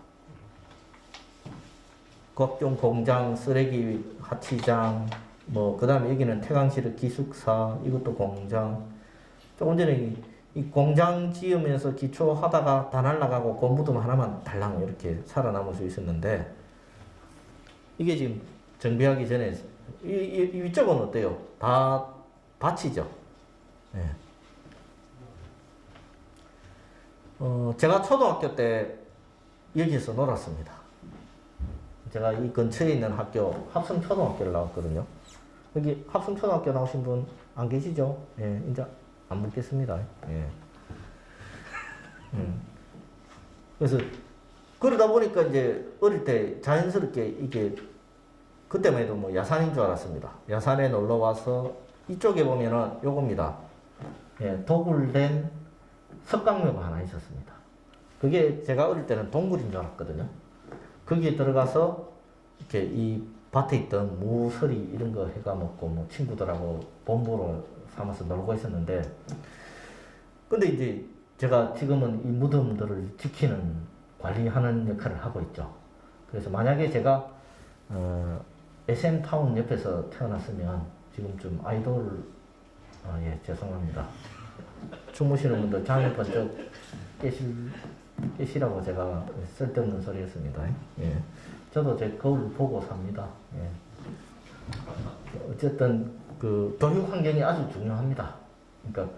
각종 공장, 쓰레기 하치장, 뭐 그다음에 여기는 태강시르 기숙사, 이것도 공장. 조금 전에 이 공장 지으면서 기초하다가 다 날아가고 고무등 하나만 달랑 이렇게 살아남을 수 있었는데, 이게 지금 정비하기 전에 이 위쪽은 어때요? 다 밭이죠. 예. 제가 초등학교 때 여기서 놀았습니다. 제가 이 근처에 있는 학교 합성초등학교를 나왔거든요. 여기 합성초등학교 나오신 분 안 계시죠? 예, 이제 안 묻겠습니다. 예. 그래서 그러다 보니까 이제 어릴 때 자연스럽게 이게 그때만 해도 뭐 야산인 줄 알았습니다. 야산에 놀러 와서 이쪽에 보면은 요겁니다. 예, 도굴된 석강묘가 하나 있었습니다. 그게 제가 어릴 때는 동굴인 줄 알았거든요. 거기에 들어가서 이렇게 이 밭에 있던 무서리 이런 거 해가 먹고 뭐 친구들하고 본보로 삼아서 놀고 있었는데, 근데 이제 제가 지금은 이 무덤들을 지키는 관리하는 역할을 하고 있죠. 그래서 만약에 제가 SM타운 옆에서 태어났으면 지금 좀 아이돌, 예, 죄송합니다. 주무시는 분들 잠이 번쩍 깨시라고 제가 쓸데없는 소리 했습니다. 예. 저도 제 거울 보고 삽니다. 예. 어쨌든 그 교육 환경이 아주 중요합니다. 그러니까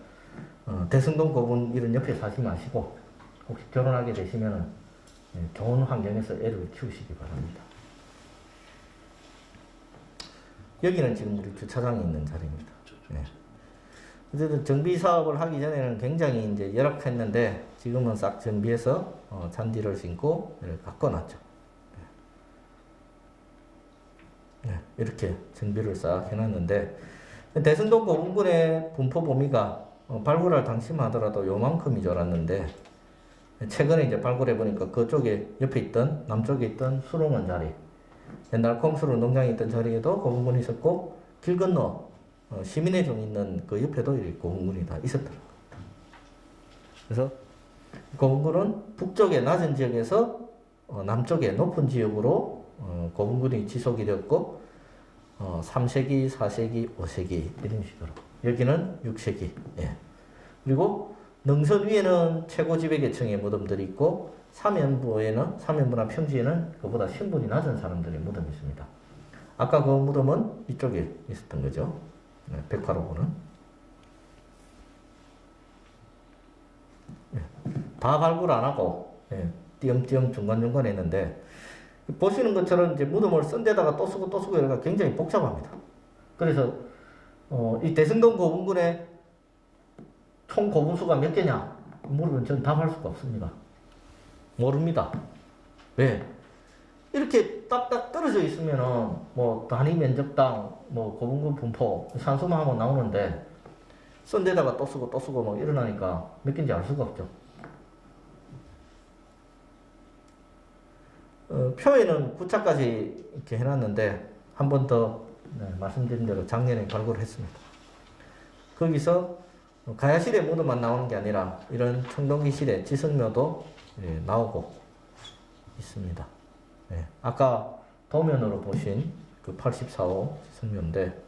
대승동 고분 이런 옆에 사지 마시고 혹시 결혼하게 되시면은 좋은 환경에서 애를 키우시기 바랍니다. 여기는 지금 우리 주차장이 있는 자리입니다. 예. 어쨌든 정비 사업을 하기 전에는 굉장히 이제 열악했는데 지금은 싹 정비해서 잔디를 심고 바꿔놨죠. 네, 이렇게 정비를 싹 해놨는데, 대승동 고분군의 분포 범위가 발굴할 당시만 하더라도 요만큼인 줄 알았는데, 최근에 이제 발굴해 보니까 그쪽에 옆에 있던 남쪽에 있던 수롱원 자리, 옛날 콩수로 농장이 있던 자리에도 고분군이 있었고, 길 건너 시민의 종 있는 그 옆에도 이 고분군이 다 있었더라고요. 그래서 고분군은 북쪽의 낮은 지역에서 남쪽의 높은 지역으로 고분군이 지속이 되었고, 3세기, 4세기, 5세기 이런 식으로, 여기는 6세기. 예. 그리고 능선 위에는 최고 지배계층의 무덤들이 있고, 사면부나 평지에는 그보다 신분이 낮은 사람들의 무덤이 있습니다. 아까 그 무덤은 이쪽에 있었던 거죠. 네, 108호구는. 예. 다 발굴 안 하고, 예, 띄엄띄엄 중간중간에 있는데, 보시는 것처럼 이제 무덤을 쓴 데다가 또 쓰고 이러니까 굉장히 복잡합니다. 그래서 이 대승동 고분군의 총 고분수가 몇 개냐 물으면 저는 답할 수가 없습니다. 모릅니다. 왜? 이렇게 딱딱 떨어져 있으면은 뭐 단위 면적당 뭐 고분군 분포 산수만 하면 나오는데, 쓴 데다가 또 쓰고 뭐 이러니까 몇 개인지 알 수가 없죠. 표에는 9차까지 이렇게 해놨는데, 한 번 더 말씀드린 대로 작년에 발굴을 했습니다. 거기서 가야시대 무덤만 나오는 게 아니라 이런 청동기 시대 지성묘도 나오고 있습니다. 네. 아까 도면으로 보신 그 84호 지성묘인데,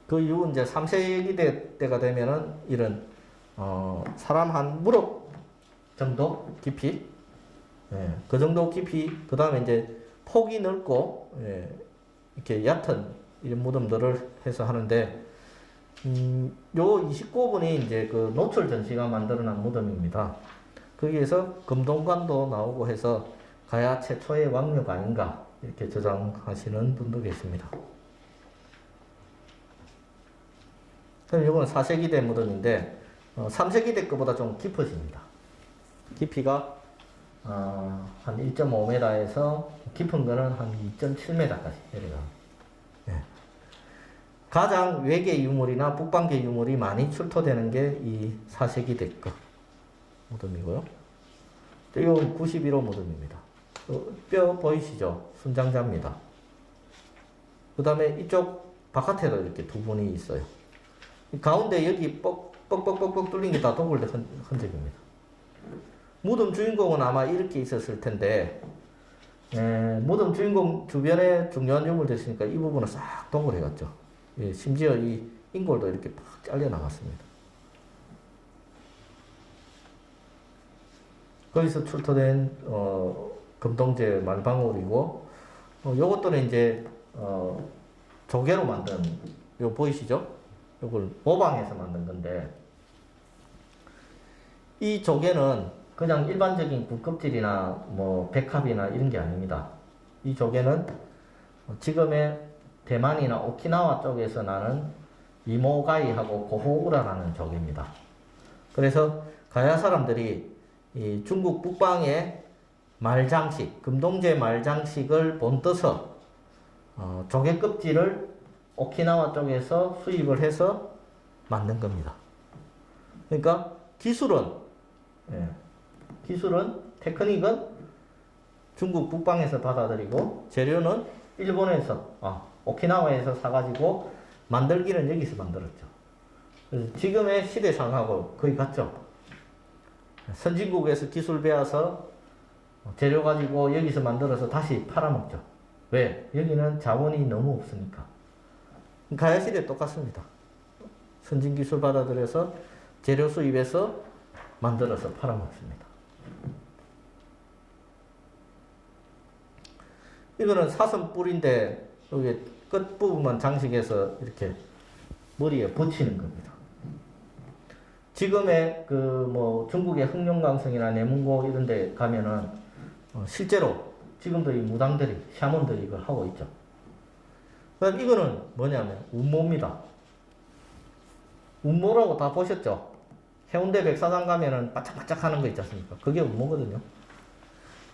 그 이후 이제 3세기 때가 되면은 이런 사람 한 무릎 정도 깊이, 예, 그 정도 깊이, 그 다음에 이제 폭이 넓고, 예, 이렇게 얕은 이런 무덤들을 해서 하는데, 요 29번이 이제 그 노철 전시가 만들어낸 무덤입니다. 거기에서 금동관도 나오고 해서 가야 최초의 왕묘가 아닌가 이렇게 주장하시는 분도 계십니다. 그럼 이거는 4세기대 무덤인데 3세기대 거보다 좀 깊어집니다. 깊이가 한 1.5m에서 깊은 거는 한 2.7m까지 내려갑니다. 예. 가장 외계 유물이나 북방계 유물이 많이 출토되는 게 이 4세기대 거 무덤이고요. 이건 91호 무덤입니다. 뼈 보이시죠? 순장자입니다. 그 다음에 이쪽 바깥에도 이렇게 두 분이 있어요. 가운데 여기 뻑뻑뻑뻑 뚫린 게 다 도굴대 흔적입니다. 무덤 주인공은 아마 이렇게 있었을 텐데, 무덤 주인공 주변에 중요한 유물도 있으니까 이 부분은 싹 동굴해갔죠. 예, 심지어 이 인골도 이렇게 팍 잘려 나갔습니다. 거기서 출토된 금동제 말방울이고 요것들은 이제 조개로 만든 요 보이시죠? 요걸 모방해서 만든 건데 이 조개는 그냥 일반적인 굴껍질이나 뭐 백합이나 이런 게 아닙니다. 이 조개는 지금의 대만이나 오키나와 쪽에서 나는 이모가이하고 고호우라라는 조개입니다. 그래서 가야 사람들이 이 중국 북방의 말장식, 금동제 말장식을 본떠서 조개 껍질을 오키나와 쪽에서 수입을 해서 만든 겁니다. 그러니까 기술은 테크닉은 중국 북방에서 받아들이고 재료는 일본에서 오키나와에서 사가지고 만들기는 여기서 만들었죠. 그래서 지금의 시대상하고 거의 같죠. 선진국에서 기술 배워서 재료 가지고 여기서 만들어서 다시 팔아먹죠. 왜? 여기는 자원이 너무 없으니까. 가야시대 똑같습니다. 선진 기술 받아들여서 재료 수입해서 만들어서 팔아먹습니다. 이거는 사슴 뿔인데 여기 끝부분만 장식해서 이렇게 머리에 붙이는 겁니다. 지금의 중국의 흑룡강성이나 내문고 이런 데 가면은 실제로 지금도 이 무당들이, 샤먼들이 이걸 하고 있죠. 그다음 이거는 뭐냐면 운모입니다. 운모라고 다 보셨죠? 해운대 백사장 가면은 바짝바짝 하는 거 있지 않습니까? 그게 운모거든요.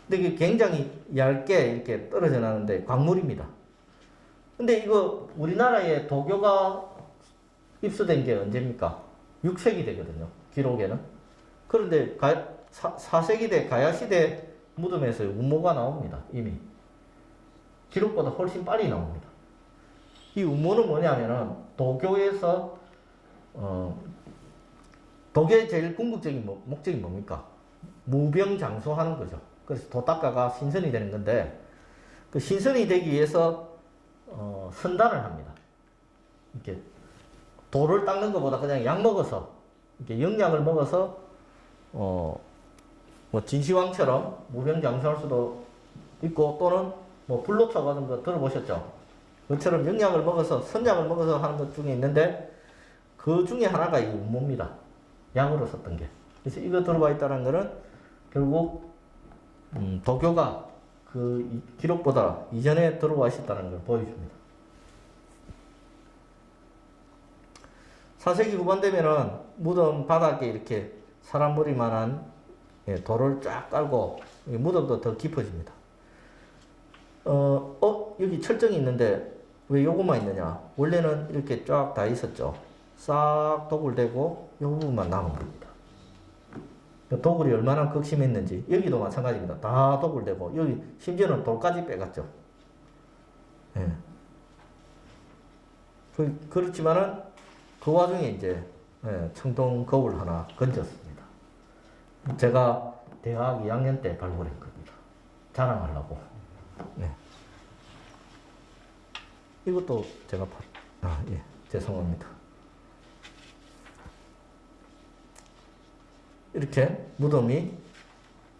근데 이게 굉장히 얇게 이렇게 떨어져 나는데 광물입니다. 근데 이거 우리나라에 도교가 입수된 게 언제입니까? 6세기 되거든요. 기록에는. 그런데 4세기 대 가야시대 무덤에서 운모가 나옵니다. 이미. 기록보다 훨씬 빨리 나옵니다. 이 운모는 뭐냐면은 도교에서 도교의 제일 궁극적인 목적이 뭡니까? 무병장수하는 거죠. 그래서 도닦아가 신선이 되는 건데 그 신선이 되기 위해서 선단을 합니다. 이렇게 돌을 닦는 것보다 그냥 약 먹어서 이렇게 영양을 먹어서 뭐 진시황처럼 무병장수할 수도 있고 또는 뭐 불로초 같은 거 들어보셨죠? 그처럼 영양을 먹어서 선약을 먹어서 하는 것 중에 있는데 그 중에 하나가 이 운모입니다. 약으로 썼던 게. 그래서 이거 들어와 있다는 거는 결국 도교가 그 기록보다 이전에 들어와 있었다는 걸 보여줍니다. 4세기 후반 되면은 무덤 바닥에 이렇게 사람 머리만한 돌을 쫙 깔고 무덤도 더 깊어집니다. 여기 철정이 있는데 왜 요것만 있느냐? 원래는 이렇게 쫙 다 있었죠. 싹 도굴되고 요 부분만 남은 겁니다. 도굴이 얼마나 극심했는지 여기도 마찬가지입니다. 다 도굴되고 여기 심지어는 돌까지 빼갔죠. 예. 그렇지만은 그 와중에 이제 청동 거울 하나 건졌습니다. 제가 대학 2학년 때 발굴한 겁니다. 자랑하려고. 네. 이것도 제가 죄송합니다. 이렇게 무덤이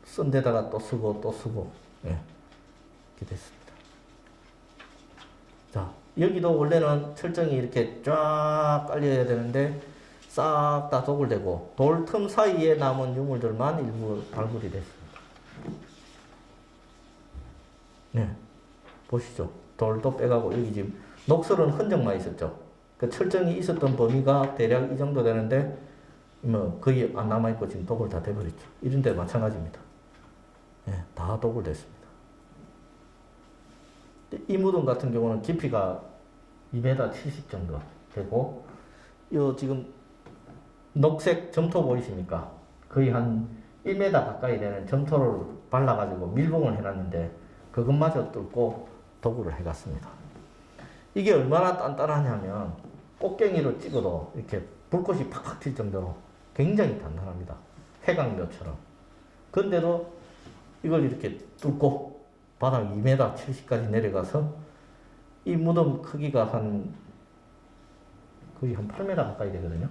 쓴 데다가 또 쓰고 이렇게 됐습니다. 자, 여기도 원래는 철정이 이렇게 쫙 깔려야 되는데 싹 다 도굴되고 돌 틈 사이에 남은 유물들만 일부 발굴이 됐습니다. 네, 보시죠. 돌도 빼가고 여기 지금 녹슬은 흔적만 있었죠. 그 철정이 있었던 범위가 대략 이 정도 되는데 뭐 거의 안 남아있고 지금 도굴 다 돼버렸죠. 이런 데 마찬가지입니다. 네, 다 도굴됐습니다. 이 무덤 같은 경우는 깊이가 2m 70 정도 되고 요 지금 녹색 점토 보이십니까? 거의 한 1m 가까이 되는 점토를 발라가지고 밀봉을 해놨는데 그것마저 뚫고 도굴을 해갔습니다. 이게 얼마나 단단하냐면 꽃갱이로 찍어도 이렇게 불꽃이 팍팍 튈 정도로 굉장히 단단합니다. 해강묘처럼. 근데도 이걸 이렇게 뚫고 바닥 2m 70까지 내려가서 이 무덤 크기가 거의 한 8m 가까이 되거든요.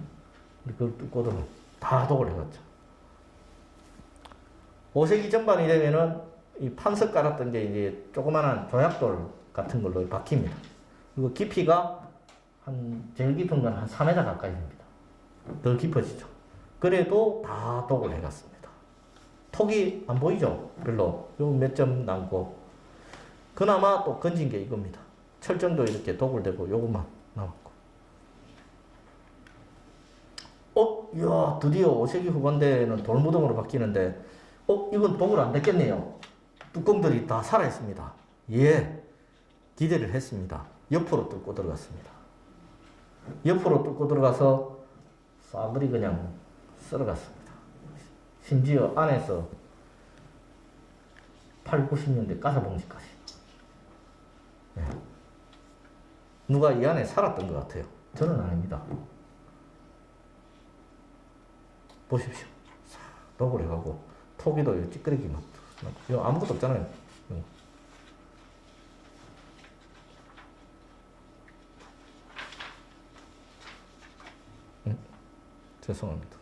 근데 그걸 뚫고도 다 독을 해갔죠. 5세기 전반이 되면은 이 판석 깔았던 게 이제 조그만한 조약돌 같은 걸로 바뀝니다. 그리고 깊이가 제일 깊은 건 한 4m 가까이 됩니다. 더 깊어지죠. 그래도 다 독을 해갔습니다. 톡이 안 보이죠? 별로. 요 몇 점 남고. 그나마 또 건진 게 이겁니다. 철정도 이렇게 독을 대고 요것만 남았고. 이야, 드디어 5세기 후반대에는 돌무덤으로 바뀌는데, 이건 독을 안 됐겠네요. 뚜껑들이 다 살아있습니다. 예, 기대를 했습니다. 옆으로 뚫고 들어갔습니다. 옆으로 뚫고 들어가서 싸그리 그냥 썰어갔습니다. 심지어 안에서 8, 90년대 가사봉지까지. 예. 누가 이 안에 살았던 것 같아요. 저는 아닙니다. 보십시오. 독을 해가고 토기도 찌끄레기만. 이거 아무것도 없잖아요. 죄송합니다.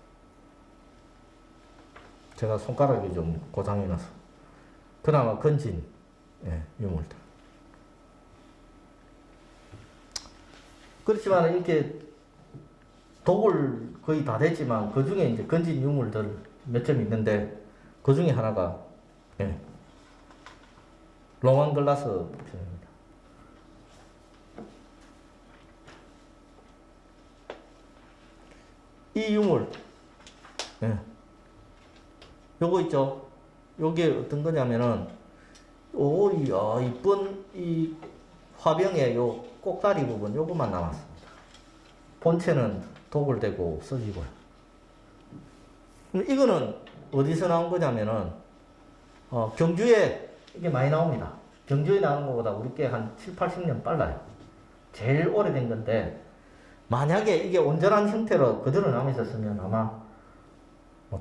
제가 손가락이 좀 고장이 나서. 그나마 건진 유물들. 그렇지만 이렇게 독을 거의 다 됐지만 그 중에 이제 건진 유물들 몇 점 있는데 그 중에 하나가 로만 글라스 편입니다. 이 유물, 요거 있죠. 요게 어떤 거냐면은, 이야, 이쁜 이 화병의 요 꼭다리 부분, 요것만 남았습니다. 본체는 독을 대고 없어지고요. 이거는 어디서 나온 거냐면은, 경주에 이게 많이 나옵니다. 경주에 나오는 것보다 우리 게 한 7, 80년 빨라요. 제일 오래된 건데, 만약에 이게 온전한 형태로 그대로 남아있었으면 아마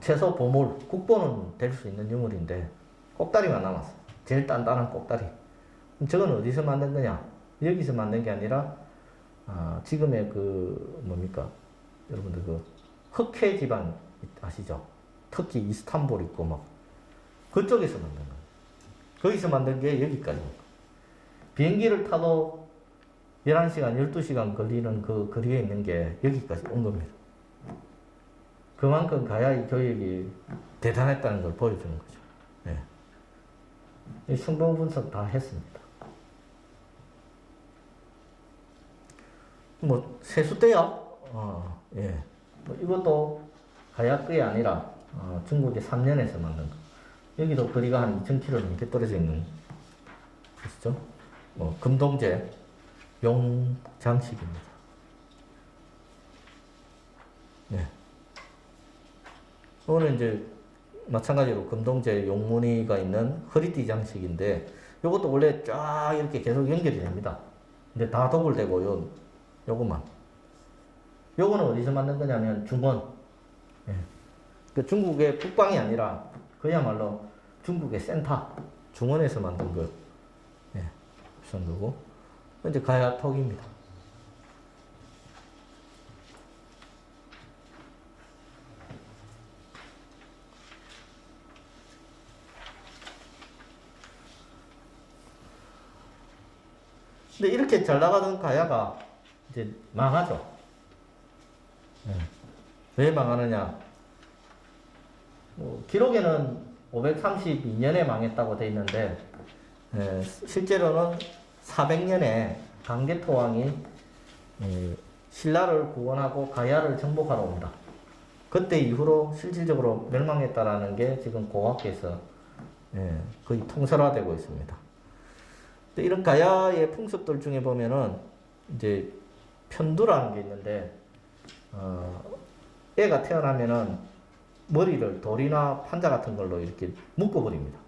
최소 보물, 국보는 될 수 있는 유물인데 꼭다리만 남았어요. 제일 단단한 꼭다리. 저건 어디서 만든 거냐? 여기서 만든 게 아니라 지금의 뭡니까? 여러분들 흑해 지방 아시죠? 터키 이스탄불 있고 막 그쪽에서 만든 거예요. 거기서 만든 게 여기까지입니다. 비행기를 타도 11시간, 12시간 걸리는 그 거리에 있는 게 여기까지 온 겁니다. 그만큼 가야의 교육이 대단했다는 걸 보여주는 거죠. 이 성분 분석 다 했습니다. 세수대요? 이것도 가야급이 아니라 중국의 3년에서 만든 거. 여기도 거리가 한 2000km 넘게 떨어져 있는 것이죠. 금동제 용장식입니다. 이거는 이제 마찬가지로 금동제 용무늬가 있는 허리띠 장식인데 이것도 원래 쫙 이렇게 계속 연결이 됩니다. 근데 다 독을 대고 요거만. 요거는 어디서 만든 거냐면 중원. 그 중국의 북방이 아니라 그야말로 중국의 센터 중원에서 만든 거. 비싼 거고. 이제 가야턱입니다. 근데 이렇게 잘 나가던 가야가 이제 망하죠. 왜 망하느냐? 기록에는 532년에 망했다고 되어 있는데 실제로는 400년에 강개토왕이 신라를 구원하고 가야를 정복하러 옵니다. 그때 이후로 실질적으로 멸망했다라는 게 지금 고학계에서 거의 통설화되고 있습니다. 이런 가야의 풍습들 중에 보면은 이제 편두라는 게 있는데 애가 태어나면은 머리를 돌이나 판자 같은 걸로 이렇게 묶어버립니다.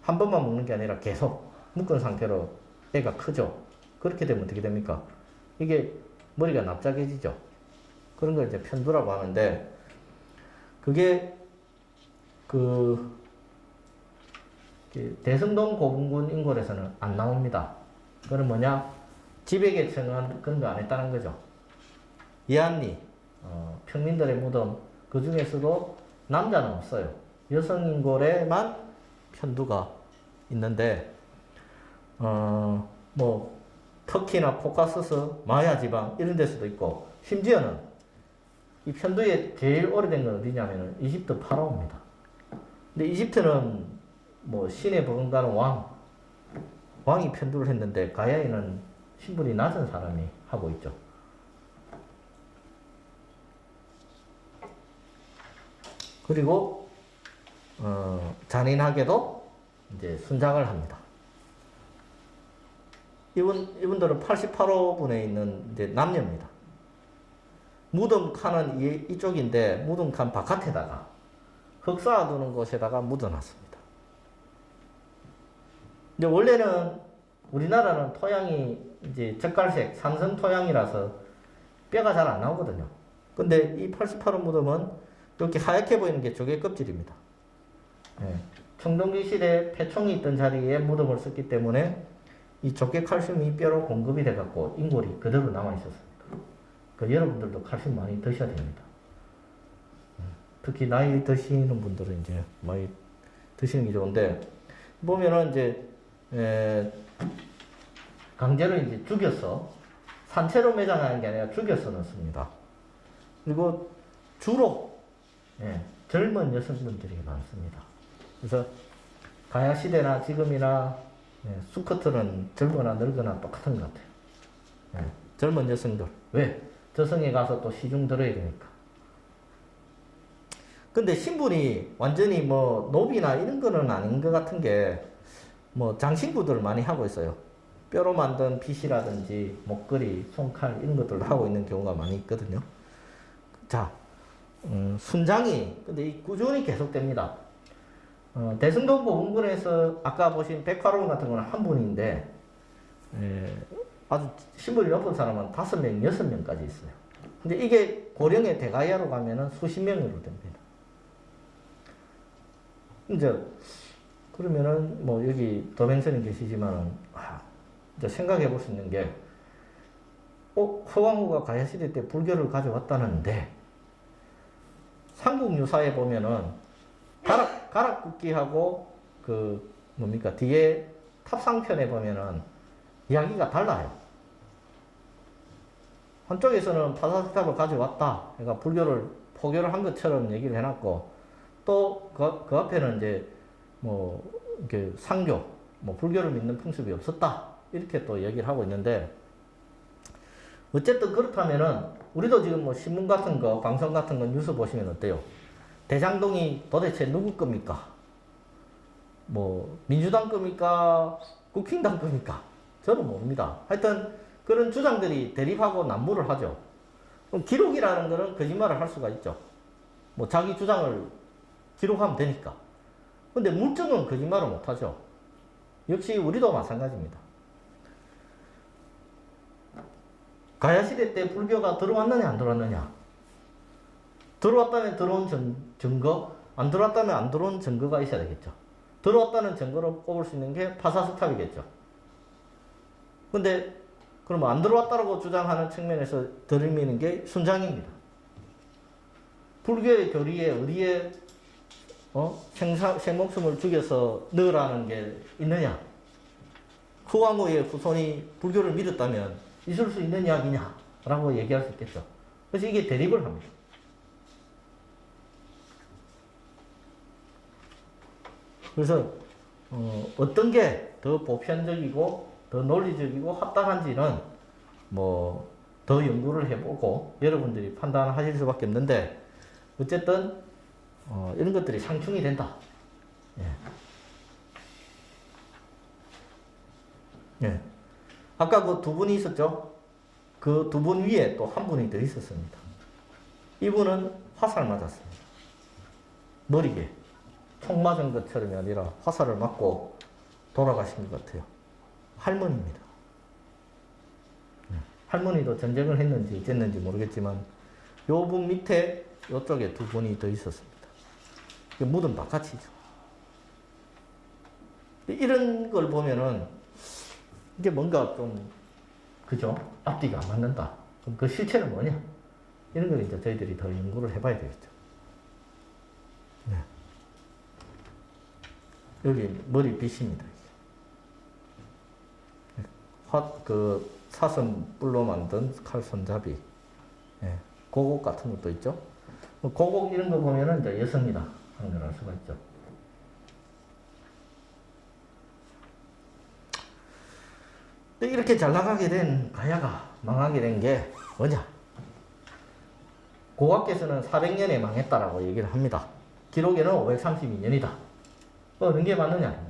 한 번만 묶는 게 아니라 계속 묶은 상태로 애가 크죠. 그렇게 되면 어떻게 됩니까? 이게 머리가 납작해지죠. 그런 걸 이제 편두라고 하는데 그게 대승동 고분군 인골에서는 안 나옵니다. 그건 뭐냐? 지배계층은 그런 거 안 했다는 거죠. 이한리, 평민들의 무덤, 그 중에서도 남자는 없어요. 여성 인골에만 편두가 있는데, 뭐, 터키나 코카서스, 마야 지방 이런 데서도 있고, 심지어는 이 편두에 제일 오래된 건 어디냐면은 이집트 파라오입니다. 근데 이집트는 뭐 신에 버금가는 왕이 편두를 했는데 가야에는 신분이 낮은 사람이 하고 있죠. 그리고 잔인하게도 이제 순장을 합니다. 이분들은 88호분에 있는 이제 남녀입니다. 무덤 칸은 이쪽인데 무덤 칸 바깥에다가 흙 쌓아두는 곳에다가 묻어놨습니다. 이제 원래는 우리나라는 토양이 이제 젓갈색 삼성 토양이라서 뼈가 잘 안 나오거든요. 근데 이 88호 무덤은 이렇게 하얗게 보이는 게 조개 껍질입니다. 네. 청동기 시대에 폐총이 있던 자리에 무덤을 썼기 때문에 이 조개 칼슘이 뼈로 공급이 돼갖고 인골이 그대로 남아있었습니다. 그 여러분들도 칼슘 많이 드셔야 됩니다. 특히 나이 드시는 분들은 이제 많이 드시는 게 좋은데, 보면은 이제, 강제로 이제 죽여서 산채로 매장하는 게 아니라 죽여서 넣습니다. 그리고 주로, 젊은 여성분들이 많습니다. 그래서 가야 시대나 지금이나 수컷들은 젊거나 늙거나 똑같은 것 같아요. 젊은 여성들. 왜? 저승에 가서 또 시중 들어야 되니까. 근데 신분이 완전히 뭐 노비나 이런 거는 아닌 것 같은 게, 뭐 장신구들을 많이 하고 있어요. 뼈로 만든 빗이라든지 목걸이, 손칼 이런 것들을 하고 있는 경우가 많이 있거든요. 자, 순장이 근데 이 꾸준히 계속됩니다. 대승동 고분군에서 아까 보신 백화로운 같은 거는 한 분인데, 아주 신분이 높은 사람은 5명, 6명까지 있어요. 근데 이게 고령의 대가야로 가면은 수십 명으로 됩니다. 이제, 그러면은, 뭐, 여기 도맹선님 계시지만은, 이제 생각해 볼 수 있는 게, 허왕후가 가야시대 때 불교를 가져왔다는데, 삼국유사에 보면은, 가락국기하고, 뭡니까, 뒤에 탑상편에 보면은, 이야기가 달라요. 한쪽에서는 파사스탑을 가져왔다. 그러니까 불교를 포교를 한 것처럼 얘기를 해놨고, 또 그 앞에는 이제 뭐 이렇게 상교, 뭐 불교를 믿는 풍습이 없었다. 이렇게 또 얘기를 하고 있는데, 어쨌든 그렇다면은 우리도 지금 뭐 신문 같은 거, 방송 같은 거 뉴스 보시면 어때요? 대장동이 도대체 누구 겁니까? 뭐 민주당 겁니까? 국힘당 겁니까? 저는 모릅니다. 하여튼 그런 주장들이 대립하고 난무를 하죠. 그럼 기록이라는 거는 거짓말을 할 수가 있죠. 뭐 자기 주장을 기록하면 되니까. 근데 물증은 거짓말을 못하죠. 역시 우리도 마찬가지입니다. 가야시대 때 불교가 들어왔느냐 안 들어왔느냐? 들어왔다면 들어온 증거, 안 들어왔다면 안 들어온 증거가 있어야 되겠죠. 들어왔다는 증거로 꼽을 수 있는 게 파사스탑이겠죠. 근데 그러면 안 들어왔다고 주장하는 측면에서 들이미는 게 순장입니다. 불교의 교리에 어디에 생목숨을 죽여서 넣으라는 게 있느냐? 후왕후의 후손이 불교를 믿었다면 있을 수 있는 이야기냐? 라고 얘기할 수 있겠죠. 그래서 이게 대립을 합니다. 그래서 어떤 게 더 보편적이고 더 논리적이고 합당한지는 뭐 더 연구를 해보고 여러분들이 판단하실 수밖에 없는데, 어쨌든 이런 것들이 상충이 된다. 예. 아까 그 두 분이 있었죠? 그 두 분 위에 또 한 분이 더 있었습니다. 이분은 화살 맞았습니다. 머리에 총 맞은 것처럼이 아니라 화살을 맞고 돌아가신 것 같아요. 할머니입니다. 할머니도 전쟁을 했는지 어쨌는지 모르겠지만 요 분 밑에 요쪽에 두 분이 더 있었습니다. 무덤 바깥이죠. 이런 걸 보면은 이게 뭔가 좀 그죠? 앞뒤가 안 맞는다. 그럼 그 실체는 뭐냐? 이런 걸 이제 저희들이 더 연구를 해봐야 되겠죠. 네. 여기 머리빗입니다. 그 사슴 뿔로 만든 칼 손잡이, 예. 고곡 같은 것도 있죠. 고곡 이런 거 보면은 이제 여성이다 하는 걸 알 수가 있죠. 근데 이렇게 잘 나가게 된 가야가 망하게 된 게 뭐냐? 고각께서는 400년에 망했다라고 얘기를 합니다. 기록에는 532년이다. 어느 게 맞느냐?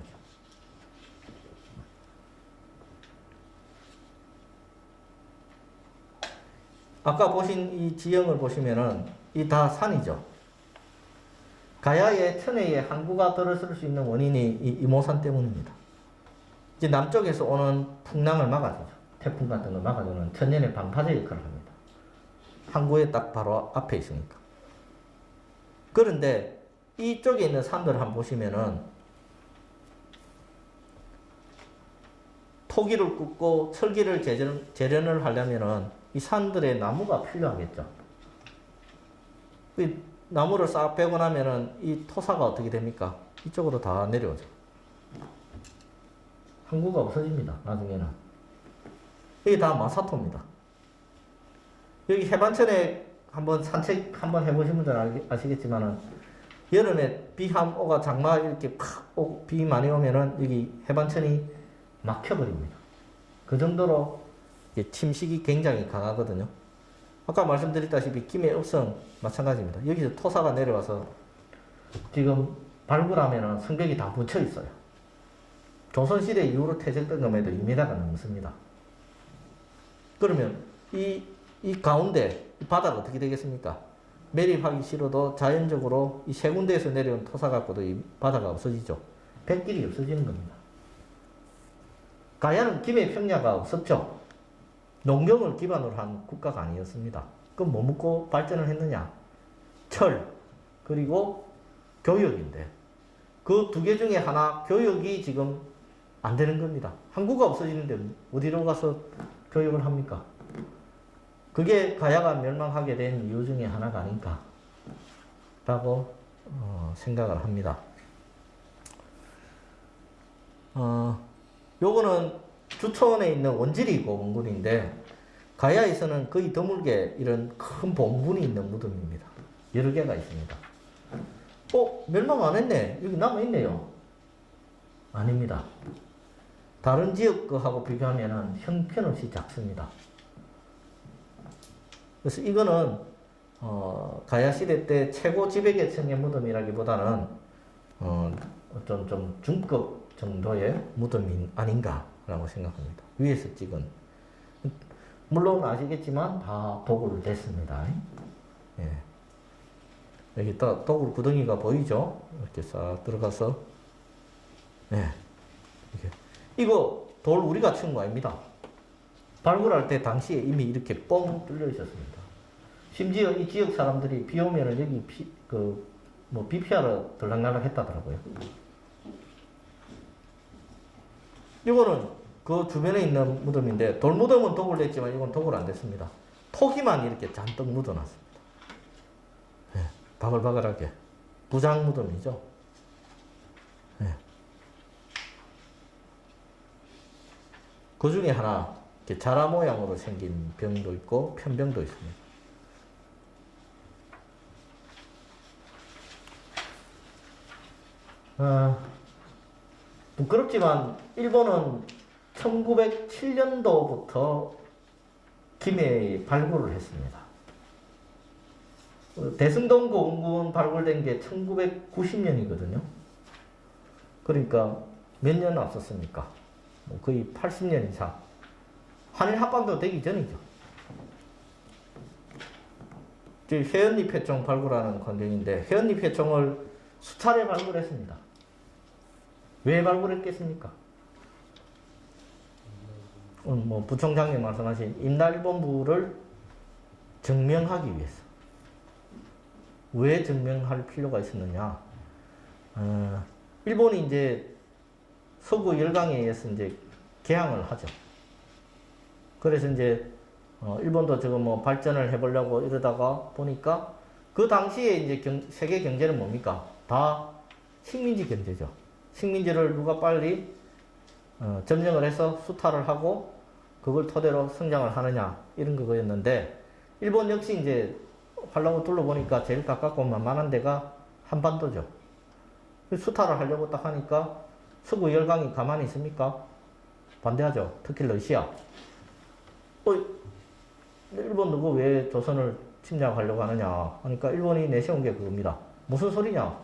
아까 보신 이 지형을 보시면은 이 다 산이죠. 가야의 천혜에 항구가 들어설 수 있는 원인이 이 이모산 때문입니다. 이제 남쪽에서 오는 풍랑을 막아주죠. 태풍 같은 걸 막아주는 천년의 방파제 역할을 합니다. 항구의 딱 바로 앞에 있으니까. 그런데 이쪽에 있는 산들을 한번 보시면은 토기를 굽고 철기를 재련을 하려면은 이 산들의 나무가 필요하겠죠. 이 나무를 싹 빼고 나면은 이 토사가 어떻게 됩니까? 이쪽으로 다 내려오죠. 항구가 없어집니다. 나중에는. 여기 다 마사토입니다. 여기 해반천에 한번 산책 한번 해보신 분들 아시겠지만은 여름에 비 한 오가 장마 이렇게 비 많이 오면은 여기 해반천이 막혀버립니다. 그 정도로 침식이 굉장히 강하거든요. 아까 말씀드렸다시피 김해읍성 마찬가지입니다. 여기서 토사가 내려와서 지금 발굴하면은 성벽이 다 붙여 있어요. 조선시대 이후로 퇴적된 것에도 2m가 넘습니다. 그러면 이 가운데 이 바다가 어떻게 되겠습니까? 매립하기 싫어도 자연적으로 이 세 군데에서 내려온 토사 갖고도 이 바다가 없어지죠. 뱃길이 없어지는 겁니다. 가야는 김해 평야가 없었죠. 농경을 기반으로 한 국가가 아니었습니다. 그럼 뭐 먹고 발전을 했느냐? 철, 그리고 교육인데 그 두 개 중에 하나 교육이 지금 안 되는 겁니다. 항구가 없어지는데 어디로 가서 교육을 합니까? 그게 가야가 멸망하게 된 이유 중에 하나가 아닌가 라고 생각을 합니다. 요거는 주천에 있는 원질이고 원군인데 가야에서는 거의 드물게 이런 큰 봉분이 있는 무덤입니다. 여러 개가 있습니다. 멸망 안 했네. 여기 남아있네요. 아닙니다. 다른 지역 거하고 비교하면 형편없이 작습니다. 그래서 이거는 가야 시대 때 최고 지배계층의 무덤이라기보다는 좀 중급 정도의 무덤이 아닌가라고 생각합니다. 위에서 찍은 물론 아시겠지만 다 도굴 됐습니다. 예. 여기 딱 도굴 구덩이가 보이죠? 이렇게 싹 들어가서 예. 이거 돌 우리가 치운 거 아닙니다. 발굴할 때 당시에 이미 이렇게 뻥 뚫려 있었습니다. 심지어 이 지역 사람들이 비 오면은 여기 비 피하러 들락날락 했다더라고요. 이거는 그 주변에 있는 무덤인데 돌무덤은 도굴 됐지만 이건 도굴 안 됐습니다. 토기만 이렇게 잔뜩 묻어놨습니다. 네, 바글바글하게 부장 무덤이죠. 네. 그 중에 하나 이렇게 자라 모양으로 생긴 병도 있고 편병도 있습니다. 부끄럽지만 일본은 1907년도부터 김해에 발굴을 했습니다. 대승동 고흥군 발굴된 게 1990년이거든요. 그러니까 몇 년 앞섰습니까? 거의 80년 이상. 한일 합방도 되기 전이죠. 회원리 회총 발굴하는 관련인데 회원리 회총을 수차례 발굴했습니다. 왜 발굴했겠습니까? 부총장님 말씀하신 임나일본부를 증명하기 위해서. 왜 증명할 필요가 있었느냐? 일본이 이제 서구 열강에 의해서 이제 개항을 하죠. 그래서 이제 일본도 지금 뭐 발전을 해보려고 이러다가 보니까 그 당시에 이제 세계 경제는 뭡니까? 다 식민지 경제죠. 식민지를 누가 빨리 점령을 해서 수탈을 하고 그걸 토대로 성장을 하느냐 이런 그거였는데 일본 역시 이제 하려고 둘러보니까 제일 가깝고 만만한 데가 한반도죠. 수탈을 하려고 딱 하니까 서구 열강이 가만히 있습니까? 반대하죠. 특히 러시아. 일본 누구 왜 조선을 침략하려고 하느냐 하니까 일본이 내세운 게 그겁니다. 무슨 소리냐?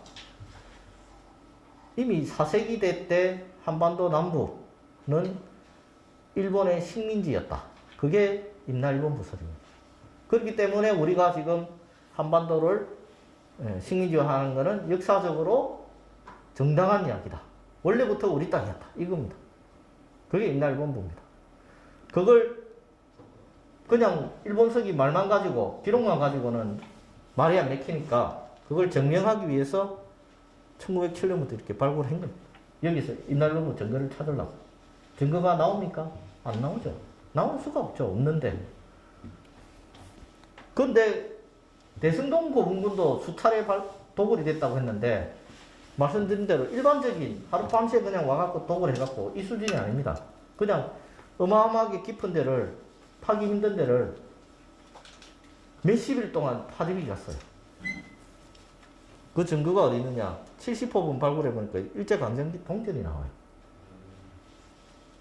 이미 4세기대 때 한반도 남부는 일본의 식민지였다. 그게 임나일본 부설입니다. 그렇기 때문에 우리가 지금 한반도를 식민지화하는 것은 역사적으로 정당한 이야기다. 원래부터 우리 땅이었다. 이겁니다. 그게 임나일본부입니다. 그걸 그냥 일본서기 말만 가지고 기록만 가지고는 말이 안 맥히니까 그걸 증명하기 위해서 1907년부터 이렇게 발굴한 겁니다. 여기서 임나일본부 증거를 찾으려고. 증거가 나옵니까? 안 나오죠. 나올 수가 없죠. 없는데. 그런데 대승동 고분군도 수차례 도굴이 됐다고 했는데 말씀드린 대로 일반적인 하룻밤새 그냥 와갖고 도굴해갖고 이 수준이 아닙니다. 그냥 어마어마하게 깊은 데를 파기 힘든 데를 몇십 일 동안 파들이 갔어요. 그 증거가 어디 있느냐? 70호분 발굴해보니까 일제강점기 동전이 나와요.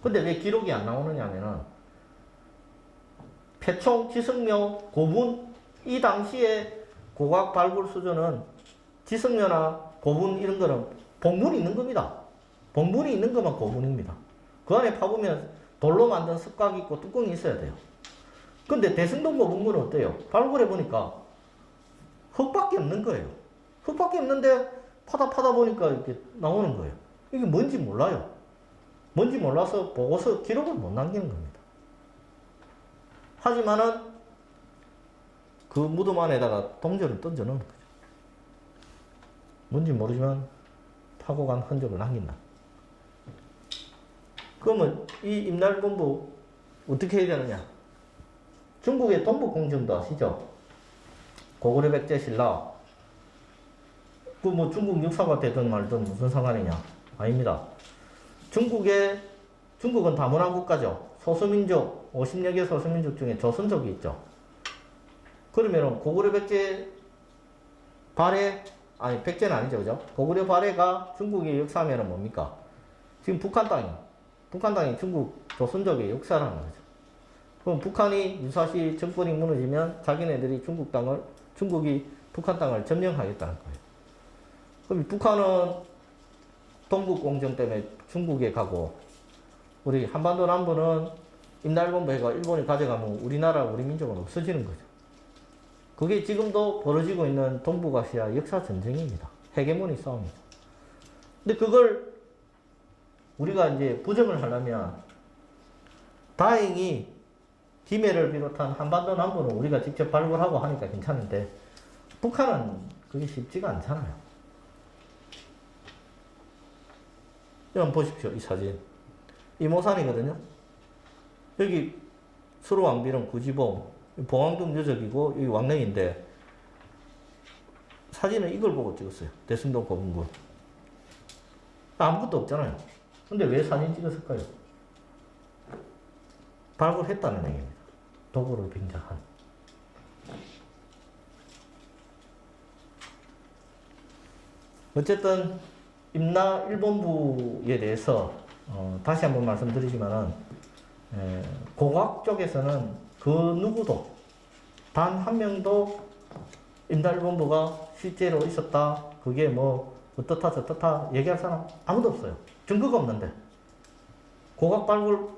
근데 왜 기록이 안 나오느냐 하면은 패총, 지승묘, 고분 이 당시에 고각 발굴 수준은 지승묘나 고분 이런 거는 봉분이 있는 겁니다. 봉분이 있는 것만 고분입니다. 그 안에 파보면 돌로 만든 습각이 있고 뚜껑이 있어야 돼요. 근데 대승동 고분군은 어때요? 발굴해보니까 흙밖에 없는 거예요. 흙밖에 없는데 파다 보니까 이렇게 나오는 거예요. 이게 뭔지 몰라요. 뭔지 몰라서 보고서 기록을 못 남기는 겁니다. 하지만은 그 무덤 안에다가 동전을 던져 넣는 거죠. 뭔지 모르지만 파고 간 흔적을 남긴다. 그러면 이 임나일본부 어떻게 해야 되느냐? 중국의 동북공정도 아시죠? 고구려 백제 신라. 그 뭐 중국 역사가 되든 말든 무슨 상관이냐? 아닙니다. 중국은 다문화 국가죠. 소수민족, 50여 개 소수민족 중에 조선족이 있죠. 그러면 고구려 백제 발해, 아니 백제는 아니죠, 그죠? 고구려 발해가 중국의 역사면은 뭡니까? 지금 북한 땅이 중국 조선족의 역사라는 거죠. 그럼 북한이 유사시 정권이 무너지면 자기네들이 중국이 북한 땅을 점령하겠다는 거예요. 그럼 북한은 동북공정 때문에 중국에 가고, 우리 한반도 남부는 임나일본부가 일본이 가져가면 우리나라, 우리 민족은 없어지는 거죠. 그게 지금도 벌어지고 있는 동북아시아 역사 전쟁입니다. 헤게모니 싸움이죠. 근데 그걸 우리가 이제 부정을 하려면, 다행히 김해를 비롯한 한반도 남부는 우리가 직접 발굴하고 하니까 괜찮은데, 북한은 그게 쉽지가 않잖아요. 한번 보십시오, 이 사진. 이모산이거든요. 여기 수로왕비령 구지봉, 봉황동 유적이고, 여기 왕릉인데, 사진은 이걸 보고 찍었어요. 대승동 고분군. 아무것도 없잖아요. 근데 왜 사진 찍었을까요? 발굴했다는 얘기입니다. 도구를 빙자한. 어쨌든 임나 일본부에 대해서 다시 한번 말씀드리지만은 공학 쪽에서는 그 누구도 단 한 명도 임나 일본부가 실제로 있었다, 그게 뭐 어떻다 저떻다 얘기할 사람 아무도 없어요. 증거가 없는데. 고각 발굴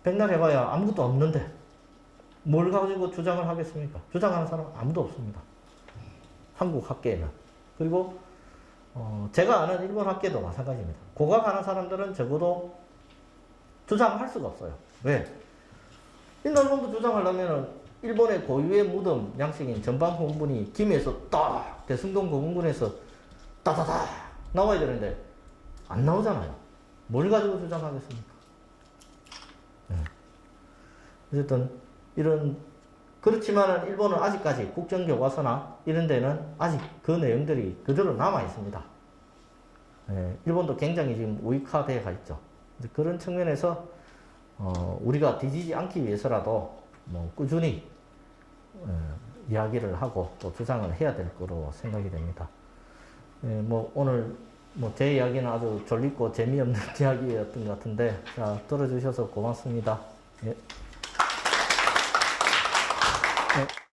백날 해봐야 아무것도 없는데 뭘 가지고 주장을 하겠습니까? 주장하는 사람 아무도 없습니다. 한국 학계에는. 그리고 제가 아는 일본 학계도 마찬가지입니다. 고각하는 사람들은 적어도 주장할 수가 없어요. 왜? 일본도 주장하려면 일본의 고유의 무덤 양식인 전방공분이 김해에서 딱 대승동 고분군에서 따다다 나와야 되는데 안 나오잖아요. 뭘 가지고 주장하겠습니까? 예. 어쨌든 이런 그렇지만 일본은 아직까지 국정교과서나 이런 데는 아직 그 내용들이 그대로 남아 있습니다. 예, 일본도 굉장히 지금 우익화되어 가 있죠. 그런 측면에서 우리가 뒤지지 않기 위해서라도 뭐 꾸준히 이야기를 하고 또 주장을 해야 될 거로 생각이 됩니다. 예, 뭐 오늘 뭐 제 이야기는 아주 졸리고 재미없는 이야기였던 것 같은데 자 들어주셔서 고맙습니다. 예.